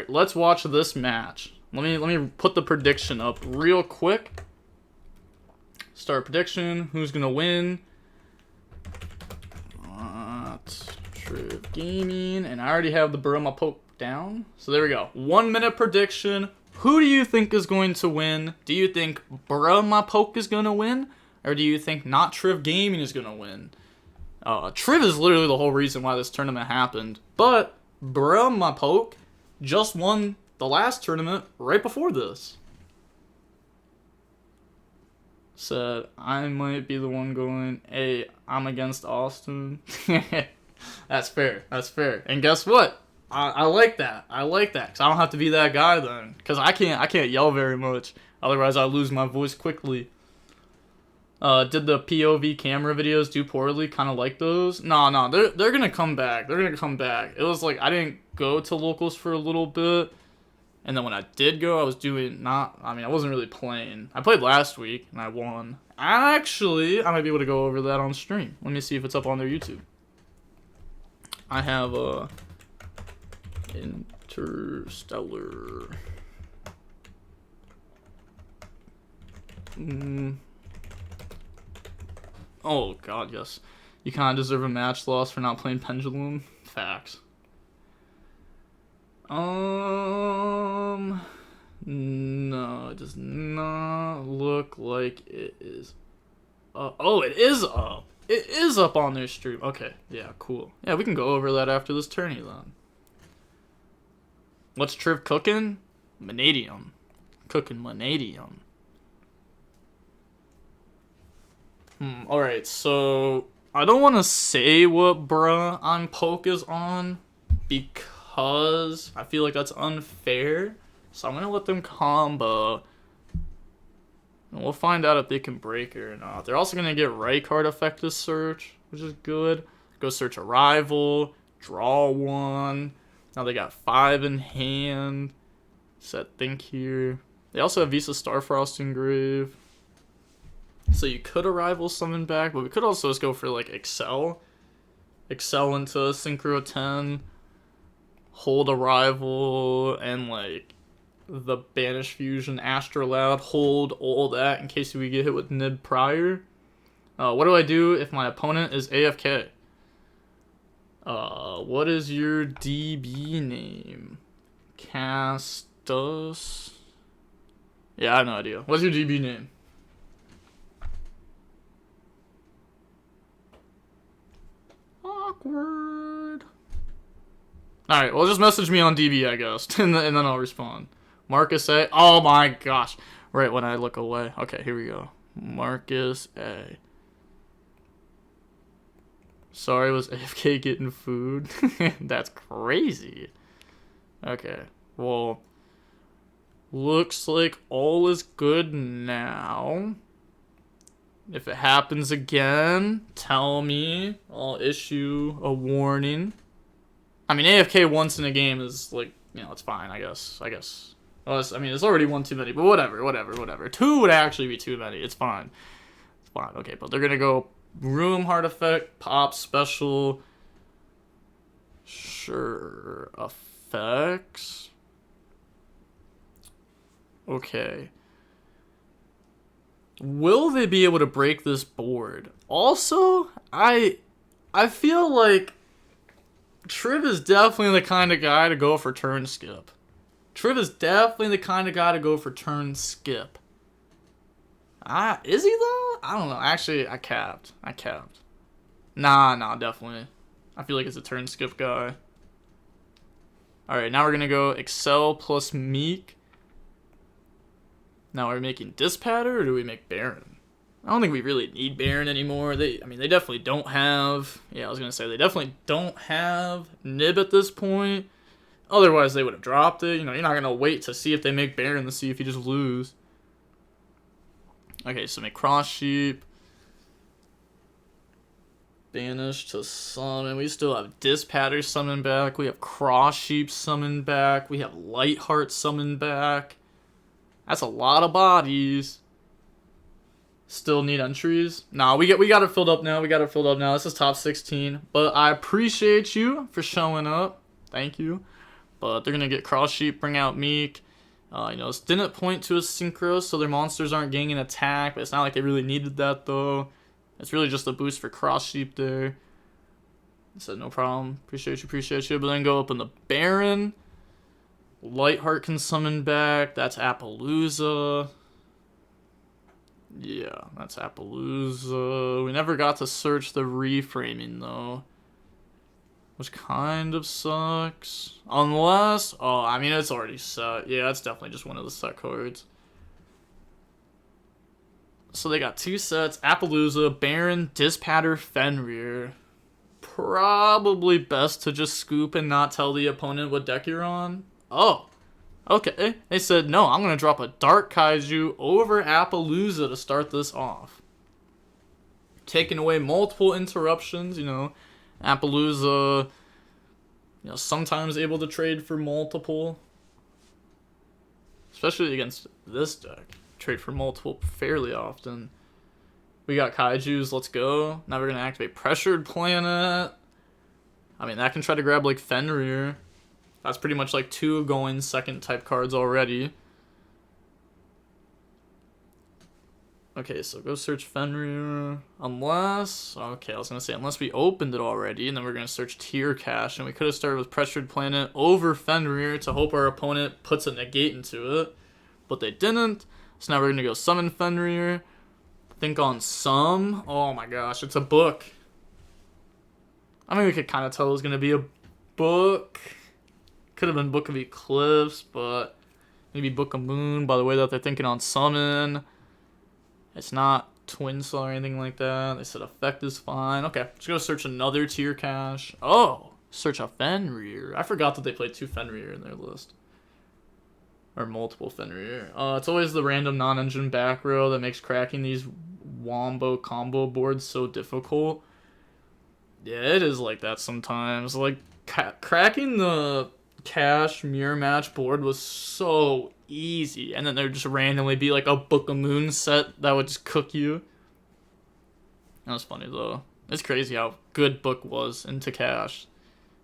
right, let's watch this match. Let me put the prediction up real quick. Start prediction. Who's gonna win? TRIF Gaming, and I already have the Burma Poke down. So there we go. 1 minute prediction. Who do you think is going to win? Do you think Burma Poke is gonna win, or do you think not TRIF Gaming is gonna win? TRIF is literally the whole reason why this tournament happened, but Burma Poke just won the last tournament right before this. Said, I might be the one going, hey, I'm against Austin. That's fair. That's fair. And guess what? I like that. I like that. Because I don't have to be that guy then. Because I can't yell very much. Otherwise, I lose my voice quickly. Did the POV camera videos do poorly? Kind of like those? No, they're going to come back. They're going to come back. It was like, I didn't go to locals for a little bit. And then when I did go, I was doing I wasn't really playing. I played last week, and I won. Actually, I might be able to go over that on stream. Let me see if it's up on their YouTube. I have, Interstellar. Oh, God, yes. You kind of deserve a match loss for not playing Pendulum. Facts. No, it does not look like it is. Oh, it is up. It is up on their stream. Okay, yeah, cool. Yeah, we can go over that after this tourney then. What's TRIF cooking? Vanadium. Cooking vanadium. Alright, so I don't want to say what bruh on Poke is on because I feel like that's unfair. So I'm going to let them combo. And we'll find out if they can break it or not. They're also going to get right card effective search, which is good. Go search a rival. Draw one. Now they got 5 in hand. Set think here. They also have Visa Starfrost Engrave. So you could a rival summon back, but we could also just go for like Excel. Excel into Synchro 10. Hold a rival and like the Banish Fusion, Astrolabe, hold all that in case we get hit with Nib prior. What do I do if my opponent is AFK? What is your DB name? Castos? Yeah, I have no idea. What's your DB name? Awkward. Alright, well just message me on DB, I guess, and then I'll respond. Marcus A. Oh my gosh. Right when I look away. Okay, here we go. Marcus A. Sorry, was AFK getting food? That's crazy. Okay, well, looks like all is good now. If it happens again, tell me. I'll issue a warning. I mean, AFK once in a game is like, you know, it's fine, I guess. Well, I mean, it's already one too many, but whatever. 2 would actually be too many. It's fine. It's fine. Okay, but they're going to go Room Hard Effect, Pop Special. Sure. Effects. Okay. Will they be able to break this board? Also, I feel like TRIF is definitely the kind of guy to go for turn skip. TRIF is definitely the kind of guy to go for turn skip. Is he though? I don't know. Actually, I capped. Nah, definitely. I feel like it's a turn skip guy. Alright, now we're going to go Excel plus Meek. Now, are we making Dispatter or do we make Baron? I don't think we really need Baron anymore. They definitely don't have... Yeah, I was going to say, they definitely don't have Nib at this point. Otherwise, they would have dropped it. You know, you're not going to wait to see if they make Baron to see if you just lose. Okay, so make Cross Sheep. Banish to summon. We still have Dispatter summon back. We have Cross Sheep summon back. We have Lightheart summon back. That's a lot of bodies. Still need entries. Nah, we got it filled up now. This is top 16. But I appreciate you for showing up. Thank you. but they're gonna get Cross Sheep, bring out Meek. You know, this didn't point to a Synchro, so their monsters aren't gaining attack, but it's not like they really needed that though. It's really just a boost for Cross Sheep there. I said no problem, appreciate you. But then go up in the Baron. Lightheart can summon back. That's Appaloosa. Yeah, that's Appaloosa. We never got to search the reframing though, which kind of sucks. Unless, oh, I mean, it's already set. Yeah, it's definitely just one of the set cards. So they got 2 sets, Appaloosa, Baron, Dispatter, Fenrir. Probably best to just scoop and not tell the opponent what deck you're on. Oh, okay. They said, no, I'm going to drop a Dark Kaiju over Appaloosa to start this off. Taking away multiple interruptions, you know. Appaloosa, you know, sometimes able to trade for multiple. Especially against this deck. Trade for multiple fairly often. We got Kaijus, let's go. Now we're going to activate Pressured Planet. I mean, that can try to grab, like, Fenrir. That's pretty much, like, 2 going second type cards already. Okay, so go search Fenrir. Unless... Okay, I was going to say, unless we opened it already, and then we're going to search Tier Cache. And we could have started with Pressured Planet over Fenrir to hope our opponent puts a negate into it. But they didn't. So now we're going to go summon Fenrir. Think on some. Oh my gosh, it's a book. I mean, we could kind of tell it was going to be a book. Could have been Book of Eclipse, but maybe Book of Moon by the way that they're thinking on summon. It's not Twin Soul or anything like that. They said effect is fine. Okay, let's go search another Tier Cache. Oh, search a Fenrir. I forgot that they played 2 Fenrir in their list. Or multiple Fenrir. It's always the random non-engine back row that makes cracking these wombo combo boards so difficult. Yeah, it is like that sometimes. Like, cracking the Cache mirror match board was so easy. And then there'd just randomly be like a Book of Moon set that would just cook you. That was funny though. It's crazy how good Book was into Cache.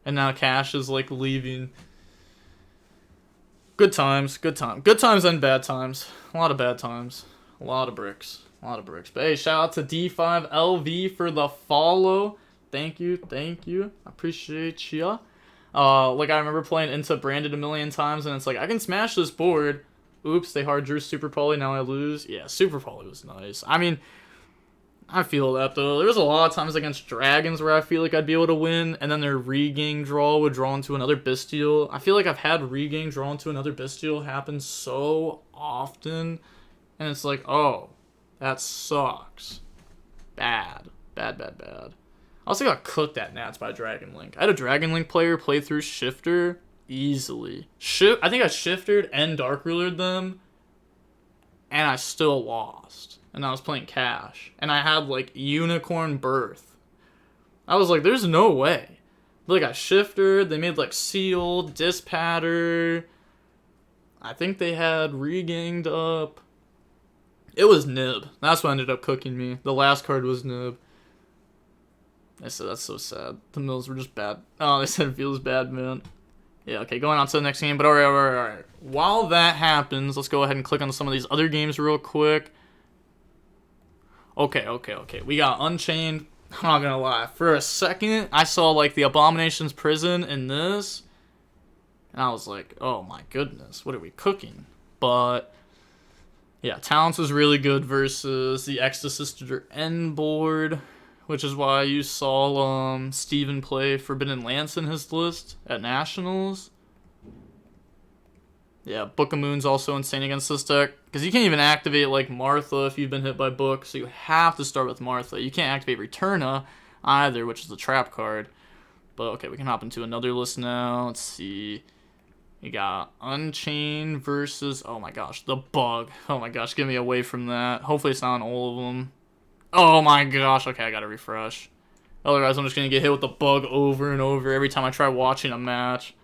And now Cache is like leaving. Good times, good times. Good times and bad times. A lot of bad times. A lot of bricks. A lot of bricks. But hey, shout out to D5LV for the follow. Thank you, thank you. I appreciate ya. Like, I remember playing into Branded a million times, and it's like, I can smash this board. Oops, they hard drew Super Poly, now I lose. Yeah, Super Poly was nice. I mean, I feel that, though. There was a lot of times against Dragons where I feel like I'd be able to win, and then their regain draw would draw into another Bestial. I feel like I've had regain draw into another Bestial happen so often, and it's like, oh, that sucks. Bad. Bad, bad, bad. I also got cooked at Nats by Dragon Link. I had a Dragon Link player play through Shifter easily. I think I Shiftered and Dark Rulered them, and I still lost. And I was playing Cash. And I had, like, Unicorn Birth. I was like, there's no way. But, like, I Shifted. They made, like, Seal, Dispatter. I think they had Regained up. It was Nib. That's what ended up cooking me. The last card was Nib. I said, that's so sad. The mills were just bad. Oh, they said it feels bad, man. Yeah, okay, going on to the next game. But alright. While that happens, let's go ahead and click on some of these other games real quick. Okay. We got Unchained. I'm not gonna lie. For a second, I saw, like, the Abomination's Prison in this. And I was like, oh my goodness, what are we cooking? But, yeah, Talents was really good versus the Exorcister End board. Which is why you saw Steven play Forbidden Lance in his list at Nationals. Yeah, Book of Moon's also insane against this deck. Because you can't even activate, like, Martha if you've been hit by Book. So you have to start with Martha. You can't activate Returna either, which is the trap card. But, okay, we can hop into another list now. Let's see. We got Unchained versus... Oh, my gosh. The Bug. Oh, my gosh. Get me away from that. Hopefully it's not on all of them. Oh, my gosh. Okay, I gotta refresh. Otherwise, I'm just gonna get hit with the Bug over and over every time I try watching a match.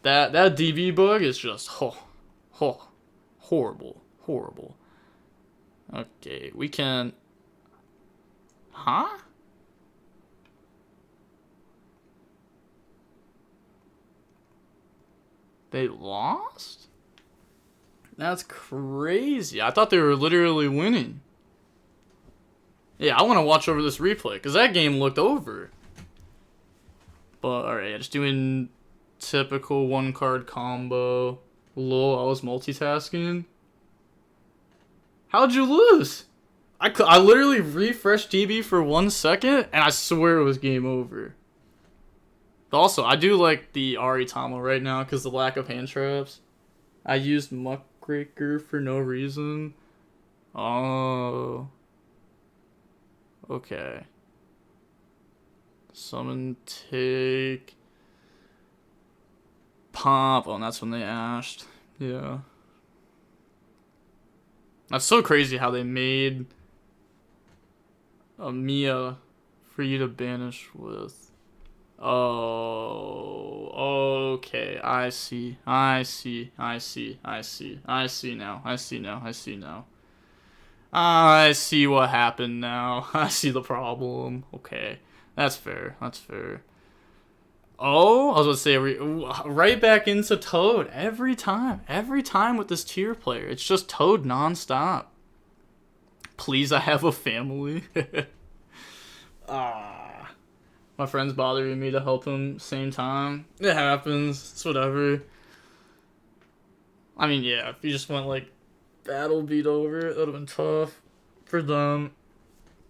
That DV bug is just horrible. Okay, we can... Huh? They lost? That's crazy. I thought they were literally winning. Yeah, I want to watch over this replay, because that game looked over. But, alright, just doing typical one-card combo. Lol, I was multitasking. How'd you lose? I literally refreshed TB for 1 second, and I swear it was game over. But also, I do like the Aritama right now, because the lack of hand traps. I used Muckraker for no reason. Oh. Okay. Summon, take, pop. Oh, and that's when they ashed. Yeah. That's so crazy how they made a Mia for you to banish with. Oh, okay. I see now. I see what happened now. I see the problem. Okay. That's fair. Oh, I was going to say, right back into Toad. Every time with this tier player. It's just Toad nonstop. Please, I have a family. My friend's bothering me to help him same time. It happens. It's whatever. I mean, yeah, if you just went, like, battle beat over, it would have been tough for them.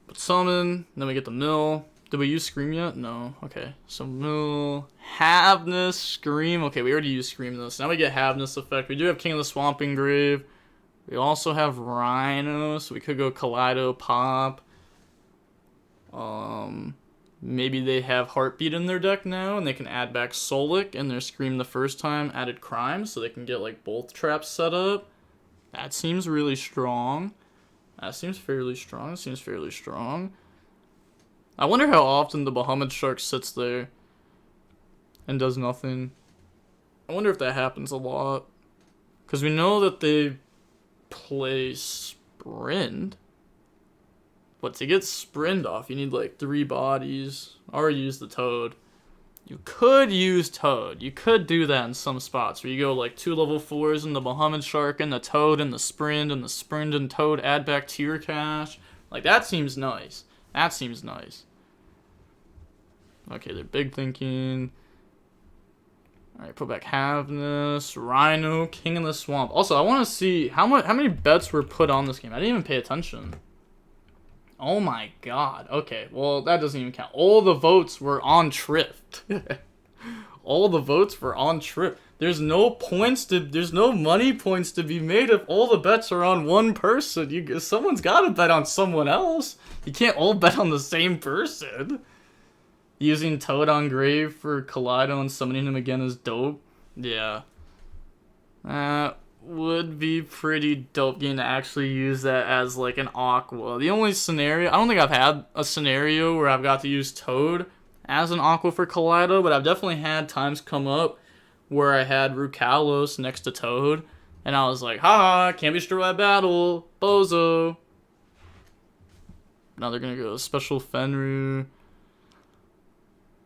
But summon, then we get the mill. Did we use Scream yet? No. Okay. So mill, Havness, Scream. Okay, we already used Scream this. Now we get Havness effect. We do have King of the Swamping Grave. We also have Rhino, so we could go Kaleido, Pop. Maybe they have Heartbeat in their deck now, and they can add back Solic in their Scream the first time, added Crime, so they can get like both traps set up. That seems really strong. That seems fairly strong. I wonder how often the Bahamut Shark sits there and does nothing. I wonder if that happens a lot. Because we know that they play Sprint. But to get Sprint off, you need like 3 bodies. Or use the Toad. You could use Toad. You could do that in some spots where you go like 2 level 4s in the Bahamut Shark and the Toad and the Sprint and Toad add back tier cash. Like that seems nice. Okay, they're big thinking. Alright, put back Havness, Rhino, King of the Swamp. Also, I want to see how many bets were put on this game. I didn't even pay attention. Oh my god. Okay, well, that doesn't even count. All the votes were on TRIF. All the votes were on TRIF. There's no money points to be made if all the bets are on one person. Someone's got to bet on someone else. You can't all bet on the same person. Using Toad on Grave for Kaleido and summoning him again is dope. Yeah. That would be pretty dope game to actually use that as like an Aqua. The only scenario, I don't think I've had a scenario where I've got to use Toad as an Aqua for Kaleido, but I've definitely had times come up where I had Rukalos next to Toad, and I was like, haha, can't be destroyed by battle, bozo. Now they're gonna go Special Fenrir.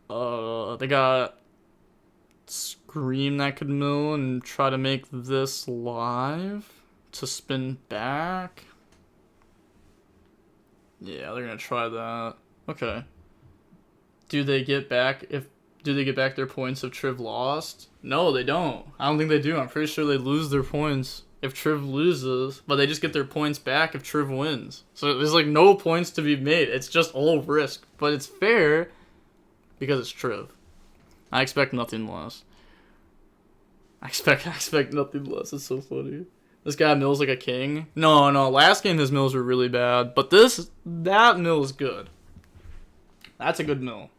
They got Scream that could mill and try to make this live to spin back. Yeah, they're gonna try that. Okay. Do they get back their points if Triv lost? No, they don't. I don't think they do. I'm pretty sure they lose their points if Triv loses, but they just get their points back if Triv wins. So there's like no points to be made. It's just all risk, but it's fair because it's Triv. I expect nothing less. I expect nothing less. It's so funny. This guy mills like a king. No, last game his mills were really bad, but that mill is good. That's a good mill.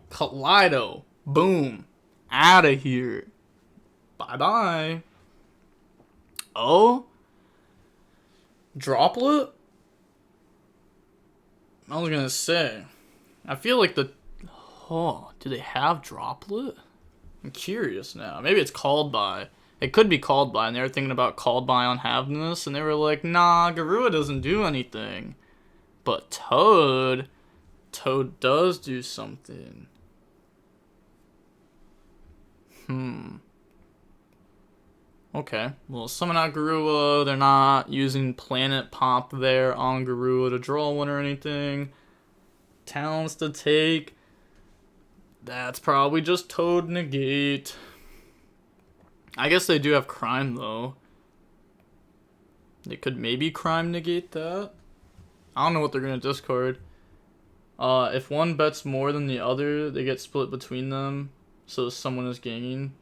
Kaleido. Boom. Out of here. Bye-bye. Oh? Droplet? I was gonna say. I feel like do they have Droplet? I'm curious now. Maybe it's called by. It could be called by, and they were thinking about called by on Havness, and they were like, nah, Garua doesn't do anything. But Toad does do something. Okay, well, summon out YuGiOh. They're not using Planet Pop there on YuGiOh to draw one or anything. Talents to take. That's probably just Toad negate. I guess they do have Crime, though. They could maybe Crime negate that. I don't know what they're going to discard. If one bets more than the other, they get split between them. So someone is gaining.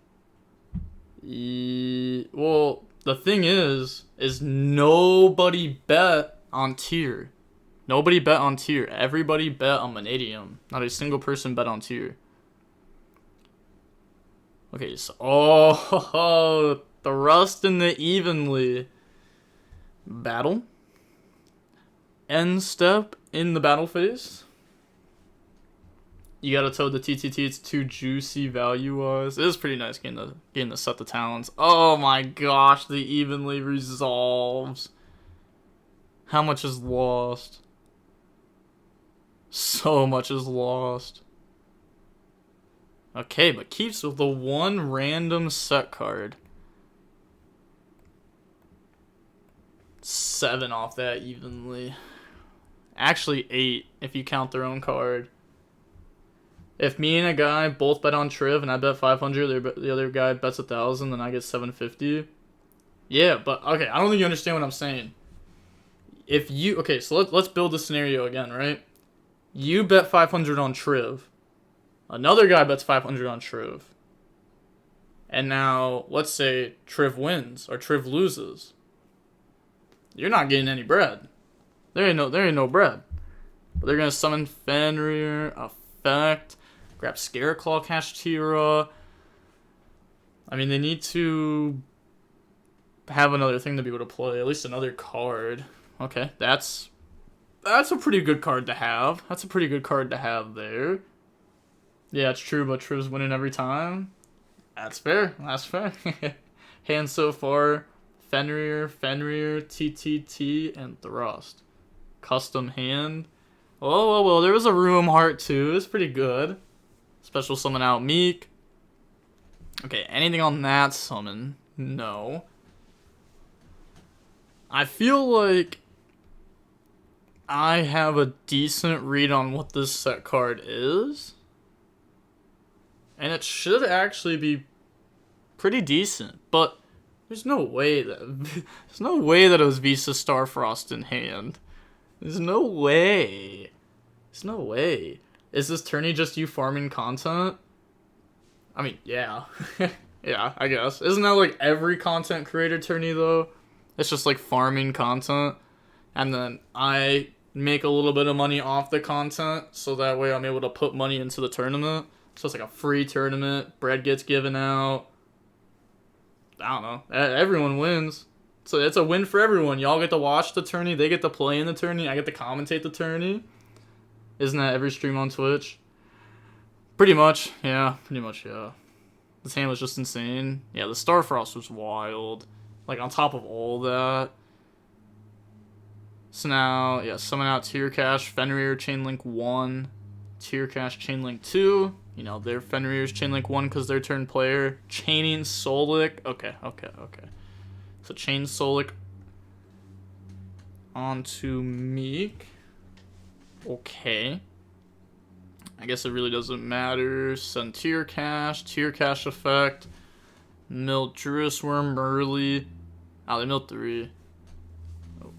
Well, the thing is nobody bet on tier. Nobody bet on tier. Everybody bet on Vanadium. Not a single person bet on tier. Okay, so oh, the Rust and the Evenly. Battle. End step in the battle phase. You gotta tell the TTT it's too juicy value-wise. It is pretty nice getting to set the talents. Oh my gosh, the Evenly resolves. How much is lost? So much is lost. Okay, but keeps with the one random set card. 7 off that Evenly. Actually 8 if you count their own card. If me and a guy both bet on TRIF and I bet 500, the other guy bets 1,000, then I get 750. Yeah, but okay, I don't think you understand what I'm saying. If you okay, so let's build the scenario again, right? You bet 500 on TRIF. Another guy bets 500 on TRIF. And now let's say TRIF wins or TRIF loses. You're not getting any bread. There ain't no bread. But they're gonna summon Fenrir, effect, grab Scareclaw, cash Tira. I mean, they need to have another thing to be able to play, at least another card. Okay, that's a pretty good card to have. That's a pretty good card to have there. Yeah, it's true, but Triv's winning every time. That's fair. That's fair. Hand so far, Fenrir, TTT, and Thrust. Custom hand. Well, there was a Room Heart too. It's pretty good. Special summon out Meek. Okay, anything on that summon? No. I feel like I have a decent read on what this set card is. And it should actually be pretty decent, but there's no way that it was Visa Starfrost in hand. There's no way. There's no way. Is this tourney just you farming content? I mean, yeah. Yeah, I guess. Isn't that like every content creator tourney though? It's just like farming content, and then I make a little bit of money off the content, so that way I'm able to put money into the tournament. So it's like a free tournament. Bread gets given out. I don't know. Everyone wins. So it's a win for everyone. Y'all get to watch the tourney. They get to play in the tourney. I get to commentate the tourney. Isn't that every stream on Twitch? Pretty much. Yeah. Pretty much, yeah. This hand was just insane. Yeah, the Starfrost was wild. Like, on top of all that. So now, yeah, summon out Tier Cash, Fenrir, Chainlink 1. Tier Cash, Chainlink 2. You know, their Fenrir's Chainlink 1 because they're turn player. Chaining Solik. Okay. So Chain Solik onto Meek. Okay. I guess it really doesn't matter. Send Tier Cash effect. Mill Druis Worm early. Oh, they milled 3. Oh.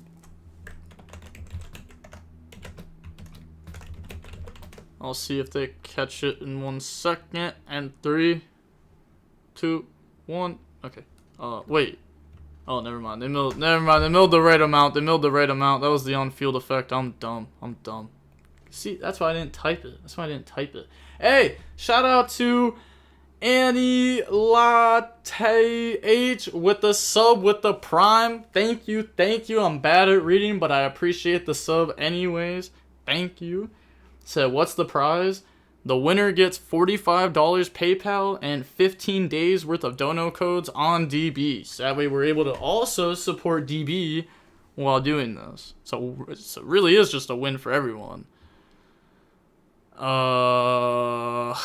I'll see if they catch it in 1 second. And 3, 2, 1. Okay. Wait. Oh, never mind. They milled the right amount. That was the on-field effect. I'm dumb. See, that's why I didn't type it. Hey, shout out to Annie Latte H with the sub with the prime. Thank you. I'm bad at reading, but I appreciate the sub anyways. Thank you. Said, what's the prize? The winner gets $45 PayPal and 15 days worth of dono codes on DB. So that way we're able to also support DB while doing this. So it really is just a win for everyone. I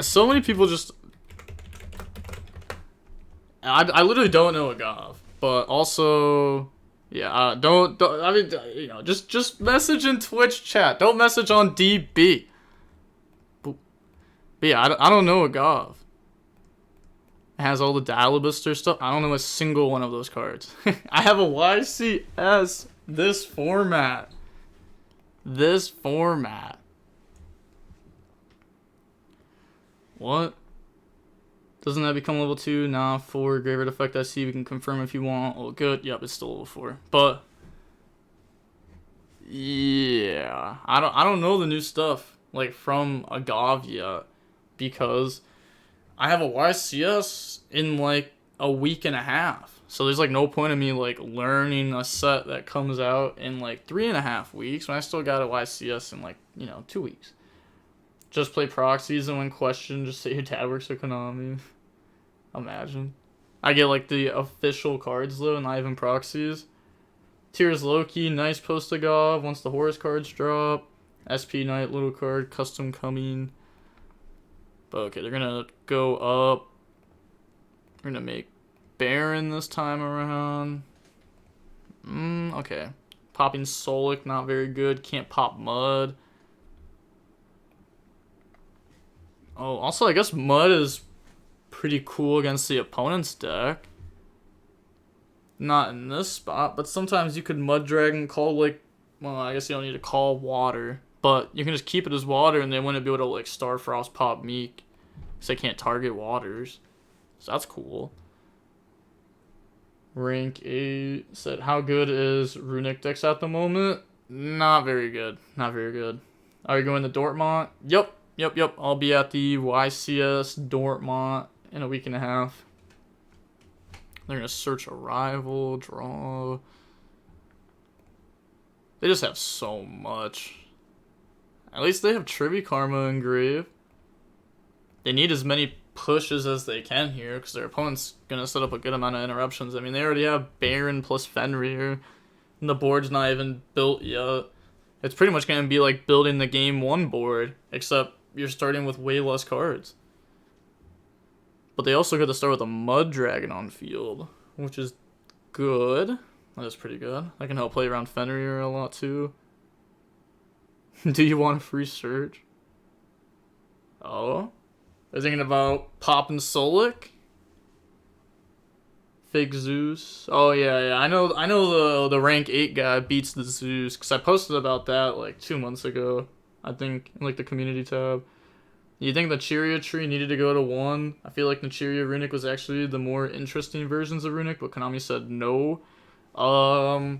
So many people just... I literally don't know a Gov. But also... Yeah, don't I mean, you know, just message in Twitch chat. Don't message on DB. But yeah, I don't know a Gov. It has all the Dialabuster stuff. I don't know a single one of those cards. I have a YCS this format. This format. What? Doesn't that become level 2? Nah, 4. Graveyard effect I see. We can confirm if you want. Oh, good. Yep, it's still level 4. But yeah, I don't know the new stuff like from a Gov yet because I have a YCS in like a week and a half. So there's like no point in me like learning a set that comes out in like 3.5 weeks when I still got a YCS in like, you know, 2 weeks. Just play proxies and when questioned, just say your dad works at Konami. Imagine. I get like the official cards though, not even proxies. Tears Loki, nice post-a-gov once the Horus cards drop. SP Knight, little card, custom coming. But okay, they're gonna go up. We're gonna make Baron this time around. Okay. Popping Solic, not very good. Can't pop Mud. Oh, also I guess Mud is pretty cool against the opponent's deck. Not in this spot, but sometimes you could Mud Dragon call like, well, I guess you don't need to call water, but you can just keep it as water and they wouldn't be able to like Starfrost pop Meek, because they can't target waters. So that's cool. Rank 8 said, how good is Runic decks at the moment? Not very good. Not very good. Are you going to Dortmund? Yep. I'll be at the YCS Dortmund in a week and a half. They're going to search a rival, draw. They just have so much. At least they have Trivy Karma engraved. They need as many pushes as they can here because their opponent's going to set up a good amount of interruptions. I mean, they already have Baron plus Fenrir, and the board's not even built yet. It's pretty much going to be like building the game 1 board, except you're starting with way less cards. But they also got to start with a Mud Dragon on field, which is good. That is pretty good. I can help play around Fenrir a lot too. Do you want a free search? Oh? They're thinking about popping Solic? Fake Zeus. Oh yeah. I know the rank 8 guy beats the Zeus, because I posted about that like 2 months ago. I think in like the community tab. You think the Cheerio tree needed to go to 1? I feel like the Cheerio Runic was actually the more interesting versions of Runic, but Konami said no. I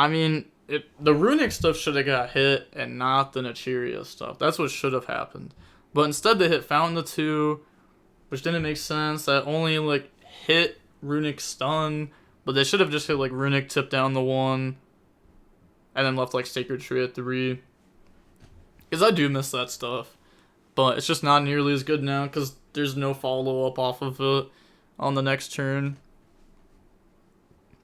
mean, the Runic stuff should have got hit and not the Nichiria stuff. That's what should have happened. But instead they hit Fountain of 2, which didn't make sense. That only like hit Runic Stun, but they should have just hit like Runic Tip down the 1 and then left like Sacred Tree at 3. Because I do miss that stuff. But it's just not nearly as good now because there's no follow-up off of it on the next turn.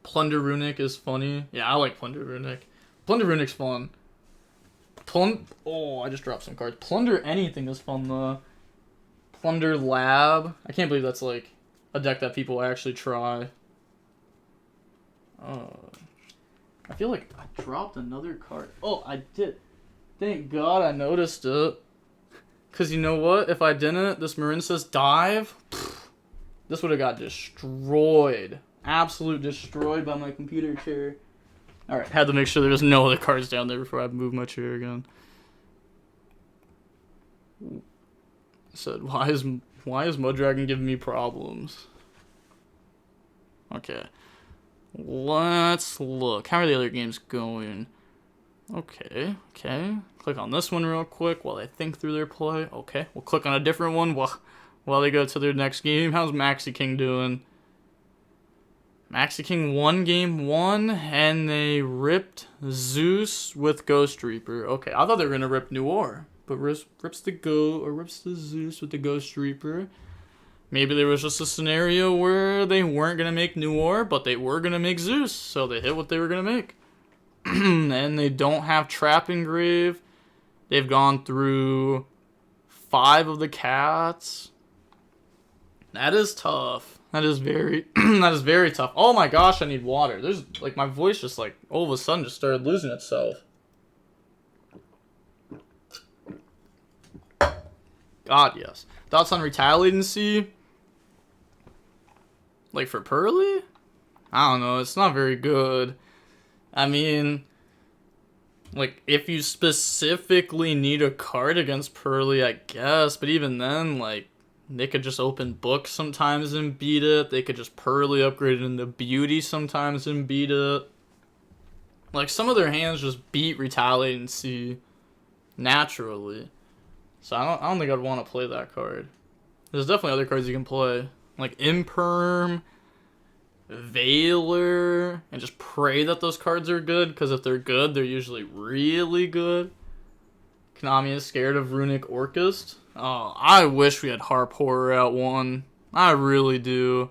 Plunder Runic is funny. Yeah, I like Plunder Runic. Plunder Runic's fun. Oh, I just dropped some cards. Plunder anything is fun, though. Plunder Lab. I can't believe that's, like, a deck that people actually try. I feel like I dropped another card. Oh, I did. Thank God I noticed it. Because you know what? If I didn't, this Marinsa's dive, this would have got destroyed. Absolute destroyed by my computer chair. Alright, had to make sure there was no other cards down there before I move my chair again. I said, why is Mud Dragon giving me problems? Okay. Let's look. How are the other games going? Okay. Click on this one real quick while they think through their play. Okay, we'll click on a different one while they go to their next game. How's Maxi King doing? Maxi King won game 1, and they ripped Zeus with Ghost Reaper. Okay, I thought they were going to rip Noir, but rips the Zeus with the Ghost Reaper. Maybe there was just a scenario where they weren't going to make Noir, but they were going to make Zeus, so they hit what they were going to make. And they don't have Trap Engrave. They've gone through 5 of the cats. That is tough. That is very that is very tough. Oh my gosh, I need water. There's like my voice just like all of a sudden just started losing itself. God, yes. Thoughts on retaliatency? Like for Pearly? I don't know. It's not very good. I mean, like if you specifically need a card against Pearly, I guess. But even then, like they could just open books sometimes and beat it. They could just Pearly upgrade it into Beauty sometimes and beat it. Like some of their hands just beat retaliatency naturally. So I don't think I'd want to play that card. There's definitely other cards you can play. Like Imperm, Veiler, and just pray that those cards are good, because if they're good, they're usually really good. Konami is scared of Runic Orchest. Oh, I wish we had Harp Horror at 1. I really do.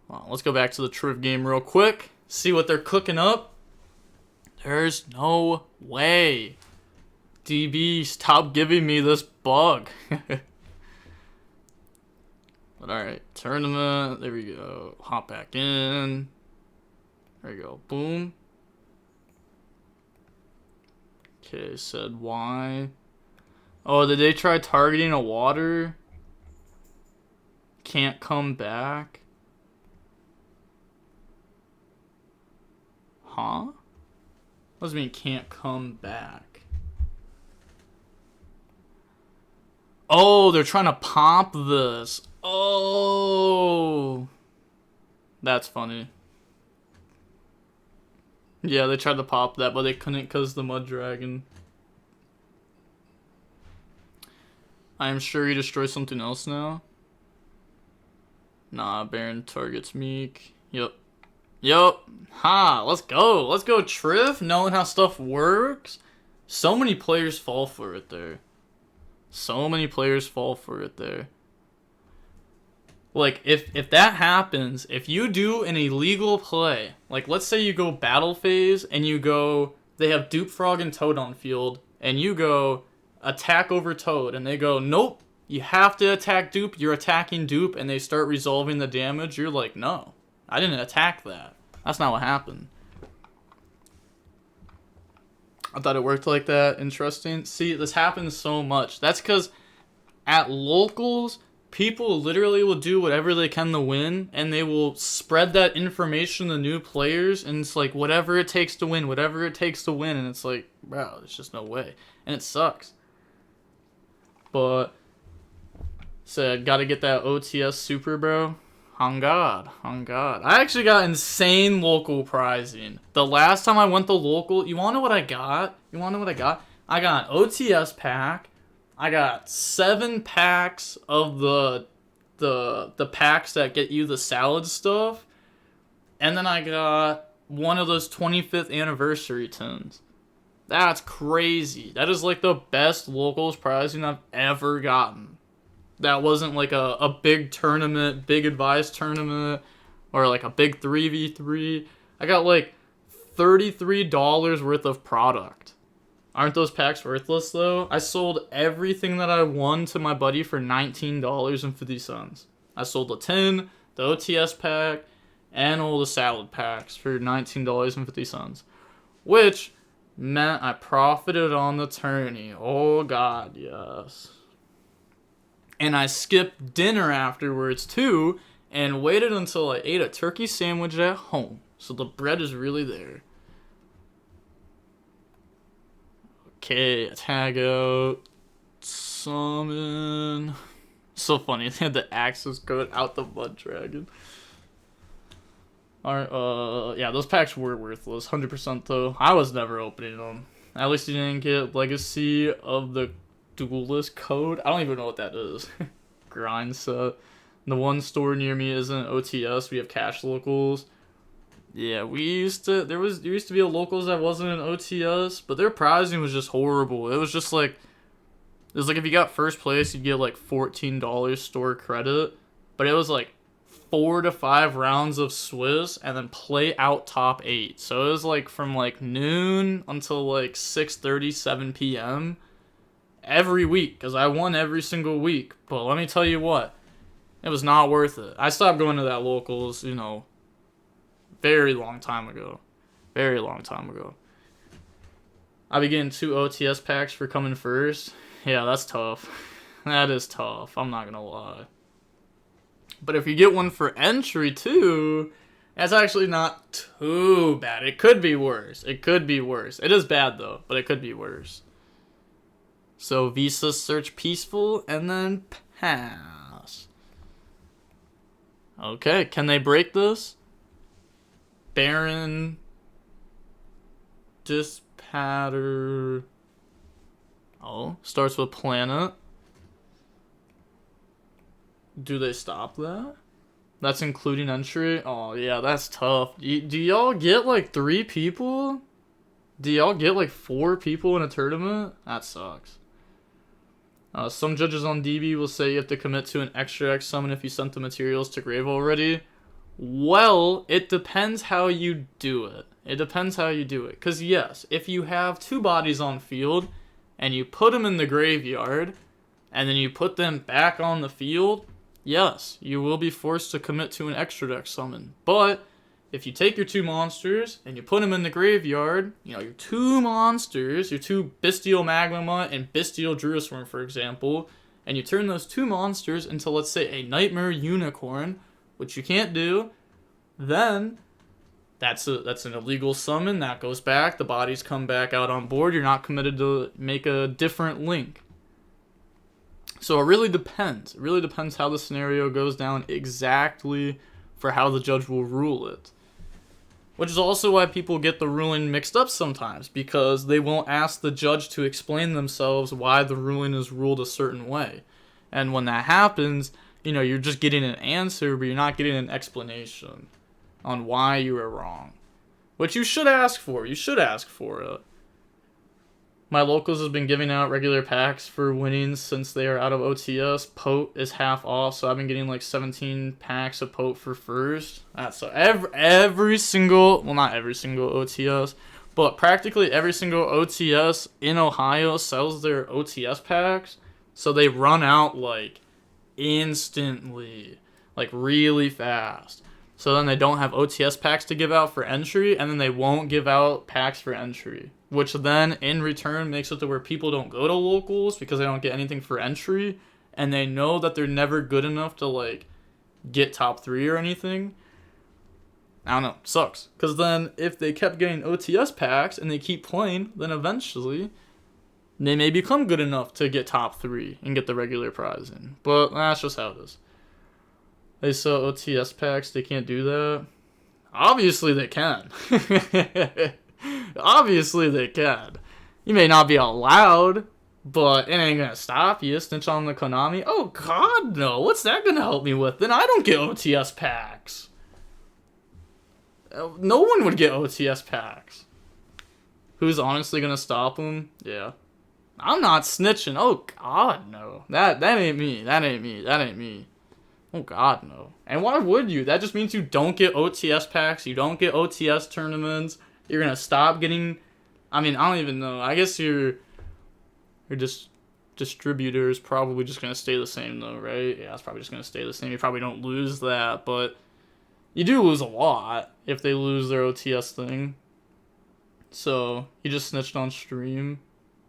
Well, let's go back to the TRIF game real quick. See what they're cooking up. There's no way. DB, stop giving me this bug. But alright, tournament. There we go. Hop back in. There we go. Boom. Okay, said why. Oh, did they try targeting a water? Can't come back. Huh? What does it mean can't come back? Oh, they're trying to pop this. Oh. That's funny. Yeah, they tried to pop that, but they couldn't because the Mud Dragon. I am sure he destroys something else now. Nah, Baron targets Meek. Yep. Ha, let's go. Let's go, TRIF, knowing how stuff works. So many players fall for it there. Like, if that happens, if you do an illegal play, like, let's say you go battle phase, and you go, they have Dupe Frog and Toad on field, and you go attack over Toad, and they go, nope, you have to attack Dupe, you're attacking Dupe, and they start resolving the damage, you're like, no, I didn't attack that. That's not what happened. I thought it worked like that. Interesting. See, this happens so much. That's because at locals, people literally will do whatever they can to win, and they will spread that information to new players, and it's like, whatever it takes to win, and it's like, bro, there's just no way. And it sucks. But, said, gotta get that OTS super, bro. On God. I actually got insane local prizing. The last time I went to local, you wanna know what I got? I got an OTS pack. I got 7 packs of the packs that get you the salad stuff. And then I got one of those 25th anniversary tins. That's crazy. That is like the best locals prizing I've ever gotten. That wasn't like a big tournament, big advice tournament, or like a big 3v3. I got like $33 worth of product. Aren't those packs worthless though? I sold everything that I won to my buddy for $19.50. I sold the tin, the OTS pack, and all the salad packs for $19.50. Which meant I profited on the tourney. Oh God, yes. And I skipped dinner afterwards too, and waited until I ate a turkey sandwich at home. So the bread is really there. Okay, tag out. Summon. So funny, they had the access code out the Mud Dragon. Alright, yeah, those packs were worthless. 100% though. I was never opening them. At least you didn't get Legacy of the Duelist code. I don't even know what that is. Grind set. The one store near me isn't OTS. We have cash locals. Yeah, there used to be a locals that wasn't an OTS, but their pricing was just horrible. It was like if you got first place, you'd get like $14 store credit, but it was like 4 to 5 rounds of Swiss and then play out top 8. So it was like from like noon until like 6:30, 7 p.m. every week because I won every single week. But let me tell you what, it was not worth it. I stopped going to that locals, you know, very long time ago. Very long time ago. I be getting 2 OTS packs for coming first. Yeah, that's tough. That is tough. I'm not gonna lie. But if you get one for entry too, that's actually not too bad. It could be worse. It could be worse. It is bad though, but it could be worse. So Visa search peaceful and then pass. Okay, can they break this? Baron Dispatter. Oh, starts with planet. Do they stop that? That's including entry? Oh, yeah, that's tough. Do y'all get like 3 people? Do y'all get like 4 people in a tournament? That sucks. Some judges on DB will say you have to commit to an extra X summon if you sent the materials to grave already. Well, it depends how you do it. It depends how you do it. Because yes, if you have 2 bodies on field and you put them in the graveyard and then you put them back on the field, yes, you will be forced to commit to an extra deck summon. But if you take your 2 monsters and you put them in the graveyard, you know, your 2 monsters, your 2 Bestial Magma and Bestial Druisworm, for example, and you turn those 2 monsters into, let's say, a Nightmare Unicorn, which you can't do, then that's an illegal summon. That goes back. The bodies come back out on board. You're not committed to make a different link. So it really depends. It really depends how the scenario goes down exactly for how the judge will rule it. Which is also why people get the ruling mixed up sometimes, because they won't ask the judge to explain themselves why the ruling is ruled a certain way. And when that happens, you know, you're just getting an answer, but you're not getting an explanation on why you were wrong. Which you should ask for. You should ask for it. My locals have been giving out regular packs for winnings since they are out of OTS. Pote is half off, so I've been getting like 17 packs of Pote for first. That's so every single, well, not every single OTS, but practically every single OTS in Ohio sells their OTS packs, so they run out like instantly, like really fast. So then they don't have OTS packs to give out for entry, and then they won't give out packs for entry, which then in return makes it to where people don't go to locals because they don't get anything for entry, and they know that they're never good enough to like get top 3 or anything. I don't know, sucks. Because then if they kept getting OTS packs and they keep playing, then eventually they may become good enough to get top 3 and get the regular prize in. But that's just how it is. They sell OTS packs, they can't do that. Obviously they can. Obviously they can. You may not be allowed, but it ain't gonna stop you. Snitch on the Konami? Oh god, no. What's that gonna help me with? Then I don't get OTS packs. No one would get OTS packs. Who's honestly gonna stop them? Yeah. I'm not snitching. Oh god, no. That ain't me. That ain't me. That ain't me. Oh god, no. And why would you? That just means you don't get OTS packs. You don't get OTS tournaments. You're gonna stop getting... I mean, I don't even know. I guess your distributor is probably just gonna stay the same, though, right? Yeah, it's probably just gonna stay the same. You probably don't lose that, but you do lose a lot if they lose their OTS thing. So, you just snitched on stream.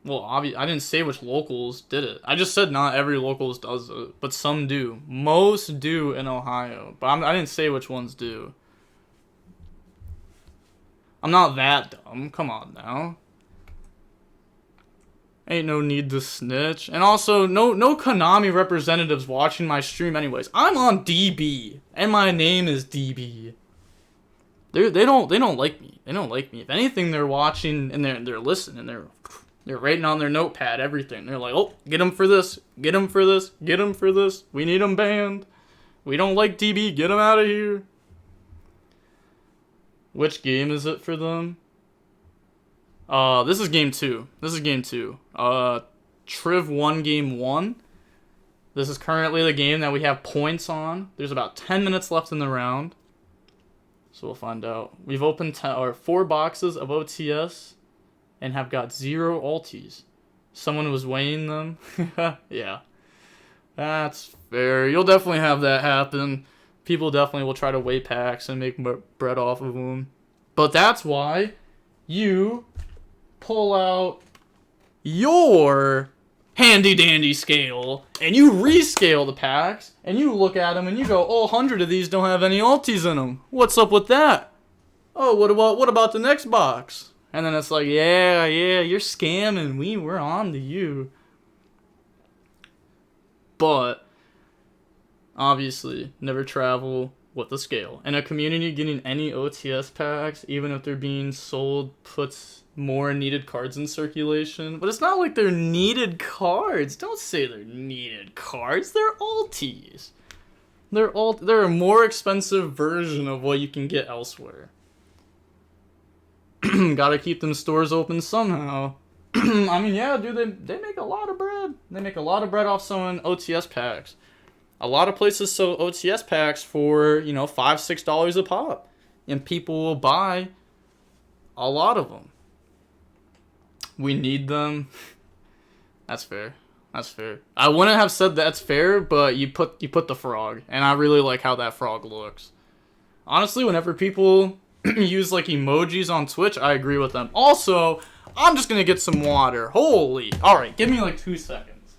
Well, I didn't say which locals did it. I just said not every locals does it, but some do. Most do in Ohio, but I didn't say which ones do. I'm not that dumb. Come on now. Ain't no need to snitch. And also, no Konami representatives watching my stream anyways. I'm on DB, and my name is DB. They don't like me. They don't like me. If anything, they're watching and they're listening. They're writing on their notepad everything. They're like, oh, get him for this, get him for this, get him for this. We need him banned. We don't like DB. Get him out of here. Which game is it for them? This is game 2. This is game 2. TRIF 1 game 1. This is currently the game that we have points on. There's about 10 minutes left in the round. So we'll find out. We've opened 4 boxes of OTS and have got 0 alties. Someone was weighing them. Yeah, that's fair. You'll definitely have that happen. People definitely will try to weigh packs and make bread off of them. But that's why you pull out your handy dandy scale and you rescale the packs and you look at them and you go, oh, 100 of these don't have any alties in them. What's up with that? Oh, what about the next box? And then it's like, yeah, you're scamming. We're on to you. But obviously, never travel with a scale. And a community getting any OTS packs, even if they're being sold, puts more needed cards in circulation. But it's not like they're needed cards. Don't say they're needed cards. They're alties. They're a more expensive version of what you can get elsewhere. Gotta keep them stores open somehow. I mean, yeah, dude, they make a lot of bread. They make a lot of bread off selling OTS packs. A lot of places sell OTS packs for, $5, $6 a pop. And people will buy a lot of them. We need them. That's fair. I wouldn't have said that's fair, but you put the frog. And I really like how that frog looks. Honestly, whenever people use like emojis on Twitch, I agree with them. Also, I'm just gonna get some water. Holy. Alright, give me like 2 seconds.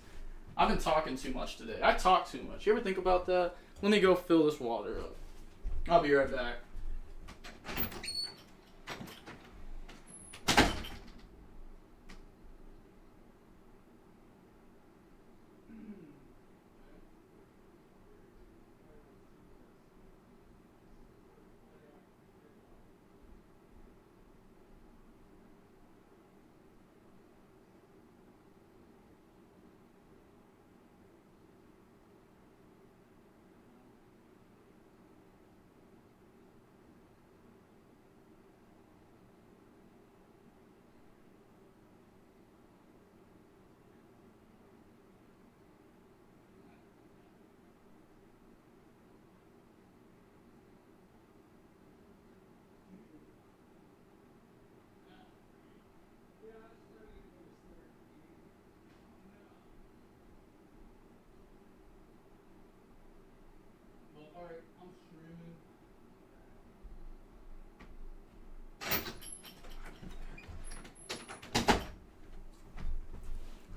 I've been talking too much today. I talk too much. You ever think about that? Let me go fill this water up. I'll be right back.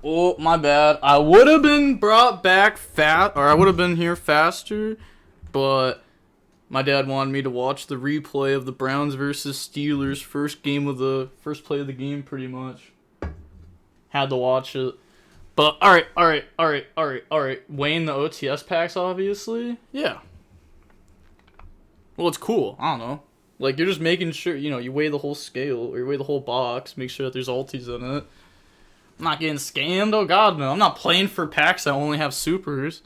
Oh, my bad. I would have been brought back I would have been here faster, but my dad wanted me to watch the replay of the Browns versus Steelers first play of the game, pretty much. Had to watch it. But, alright. Weighing the OTS packs, obviously. Yeah. Well, it's cool. I don't know. Like, you're just making sure, you weigh the whole scale, or you weigh the whole box, make sure that there's alties in it. I'm not getting scammed. Oh god, no. I'm not playing for packs that only have supers.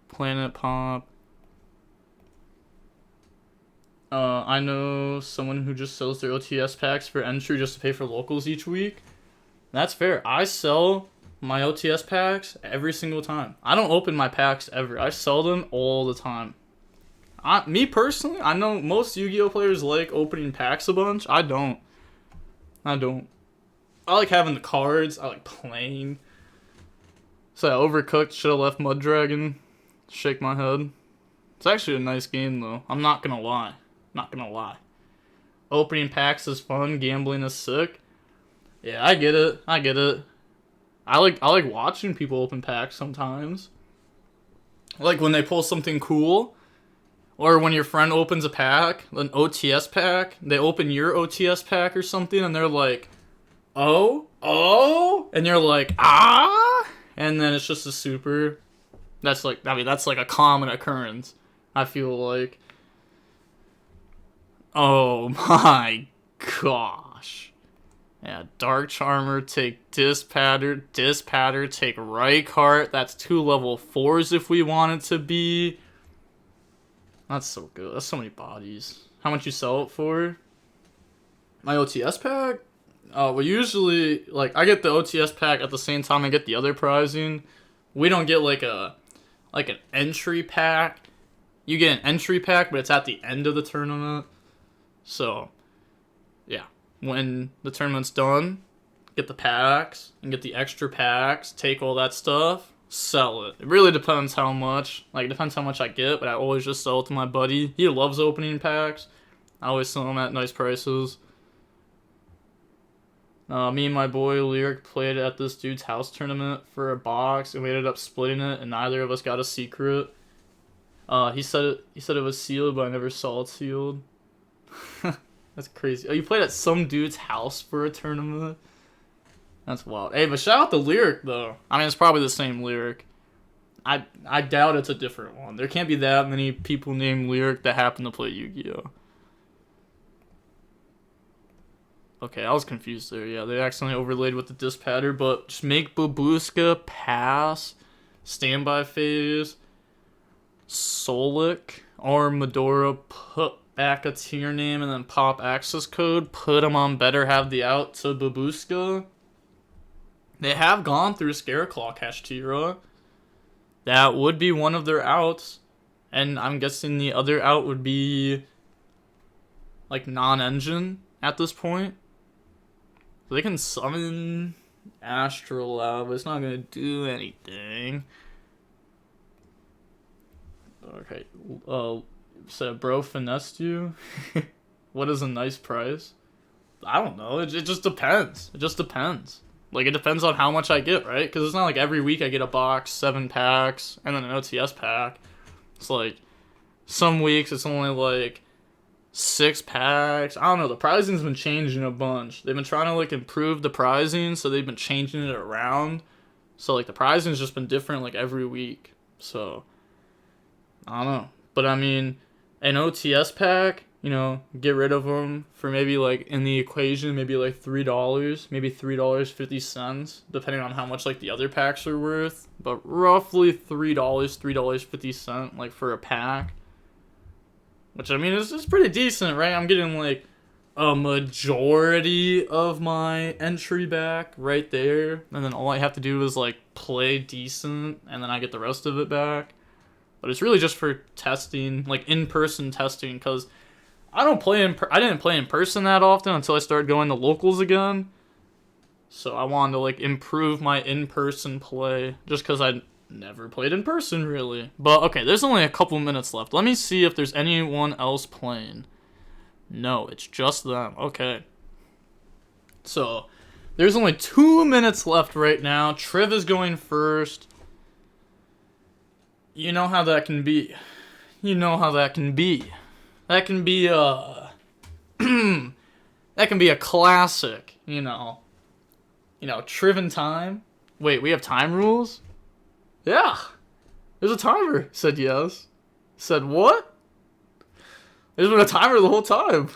Planet Pop. I know someone who just sells their OTS packs for entry just to pay for locals each week. That's fair. I sell my OTS packs every single time. I don't open my packs ever. I sell them all the time. Me personally, I know most Yu-Gi-Oh players like opening packs a bunch. I don't. I like having the cards. I like playing. So yeah, Overcooked, should have left Mud Dragon. Shake my head. It's actually a nice game though. I'm not gonna lie. Opening packs is fun. Gambling is sick. Yeah, I get it. I like watching people open packs sometimes. Like when they pull something cool. Or when your friend opens a pack, an OTS pack. They open your OTS pack or something and they're like, oh, and you're like, ah, and then it's just a super. That's like a common occurrence, I feel like. Oh my gosh. Yeah, Dark Charmer, take Dispatter, take Reichardt. That's 2 level 4s if we want it to be. That's so good. That's so many bodies. How much you sell it for? My OTS pack? Well, usually, like, I get the OTS pack at the same time I get the other prizing. We don't get, like an entry pack. You get an entry pack, but it's at the end of the tournament. So, yeah. When the tournament's done, get the packs, and get the extra packs, take all that stuff, sell it. It really depends how much. Like, it depends how much I get, but I always just sell it to my buddy. He loves opening packs. I always sell them at nice prices. Me and my boy Lyric played at this dude's house tournament for a box, and we ended up splitting it, and neither of us got a secret. He said it was sealed, but I never saw it sealed. That's crazy. Oh, you played at some dude's house for a tournament? That's wild. Hey, but shout out to Lyric, though. I mean, it's probably the same Lyric. I doubt it's a different one. There can't be that many people named Lyric that happen to play Yu-Gi-Oh! Okay, I was confused there. Yeah, they accidentally overlaid with the disc pattern, but just make Babushka pass, standby phase, Solik, or Medora put back a tier name and then pop access code, put them on better, have the out to Babushka. They have gone through Scareclaw Kashtira. That would be one of their outs, and I'm guessing the other out would be like non-engine at this point. So they can summon Astral out, but it's not gonna do anything. Okay, so bro finessed you? What is a nice price? I don't know, it just depends. It just depends. Like, it depends on how much I get, right? Because it's not like every week I get a box, 7 packs, and then an OTS pack. It's like, some weeks it's only like 6 packs. I don't know, the pricing's been changing a bunch. They've been trying to, like, improve the pricing, so they've been changing it around. So, like, the pricing's just been different, like, every week. So, I don't know. But, I mean, an OTS pack, you know, get rid of them for maybe, like, in the equation, maybe, like, $3, maybe $3.50, depending on how much, like, the other packs are worth. But roughly $3, $3.50, like, for a pack. Which, I mean, it's pretty decent, right? I'm getting, like, a majority of my entry back right there. And then all I have to do is, like, play decent, and then I get the rest of it back. But it's really just for testing, like, in-person testing, because I didn't play in person that often until I started going to locals again. So I wanted to, like, improve my in-person play, just because I never played in person, really. But, okay, there's only a couple minutes left. Let me see if there's anyone else playing. No, it's just them. Okay. So, there's only 2 minutes left right now. Triv is going first. You know how that can be. You know how that can be. That can be a... that can be a classic, you know. You know, Triv and time. Wait, we have time rules? Yeah. There's a timer. Said yes. Said what? There's been a timer the whole time.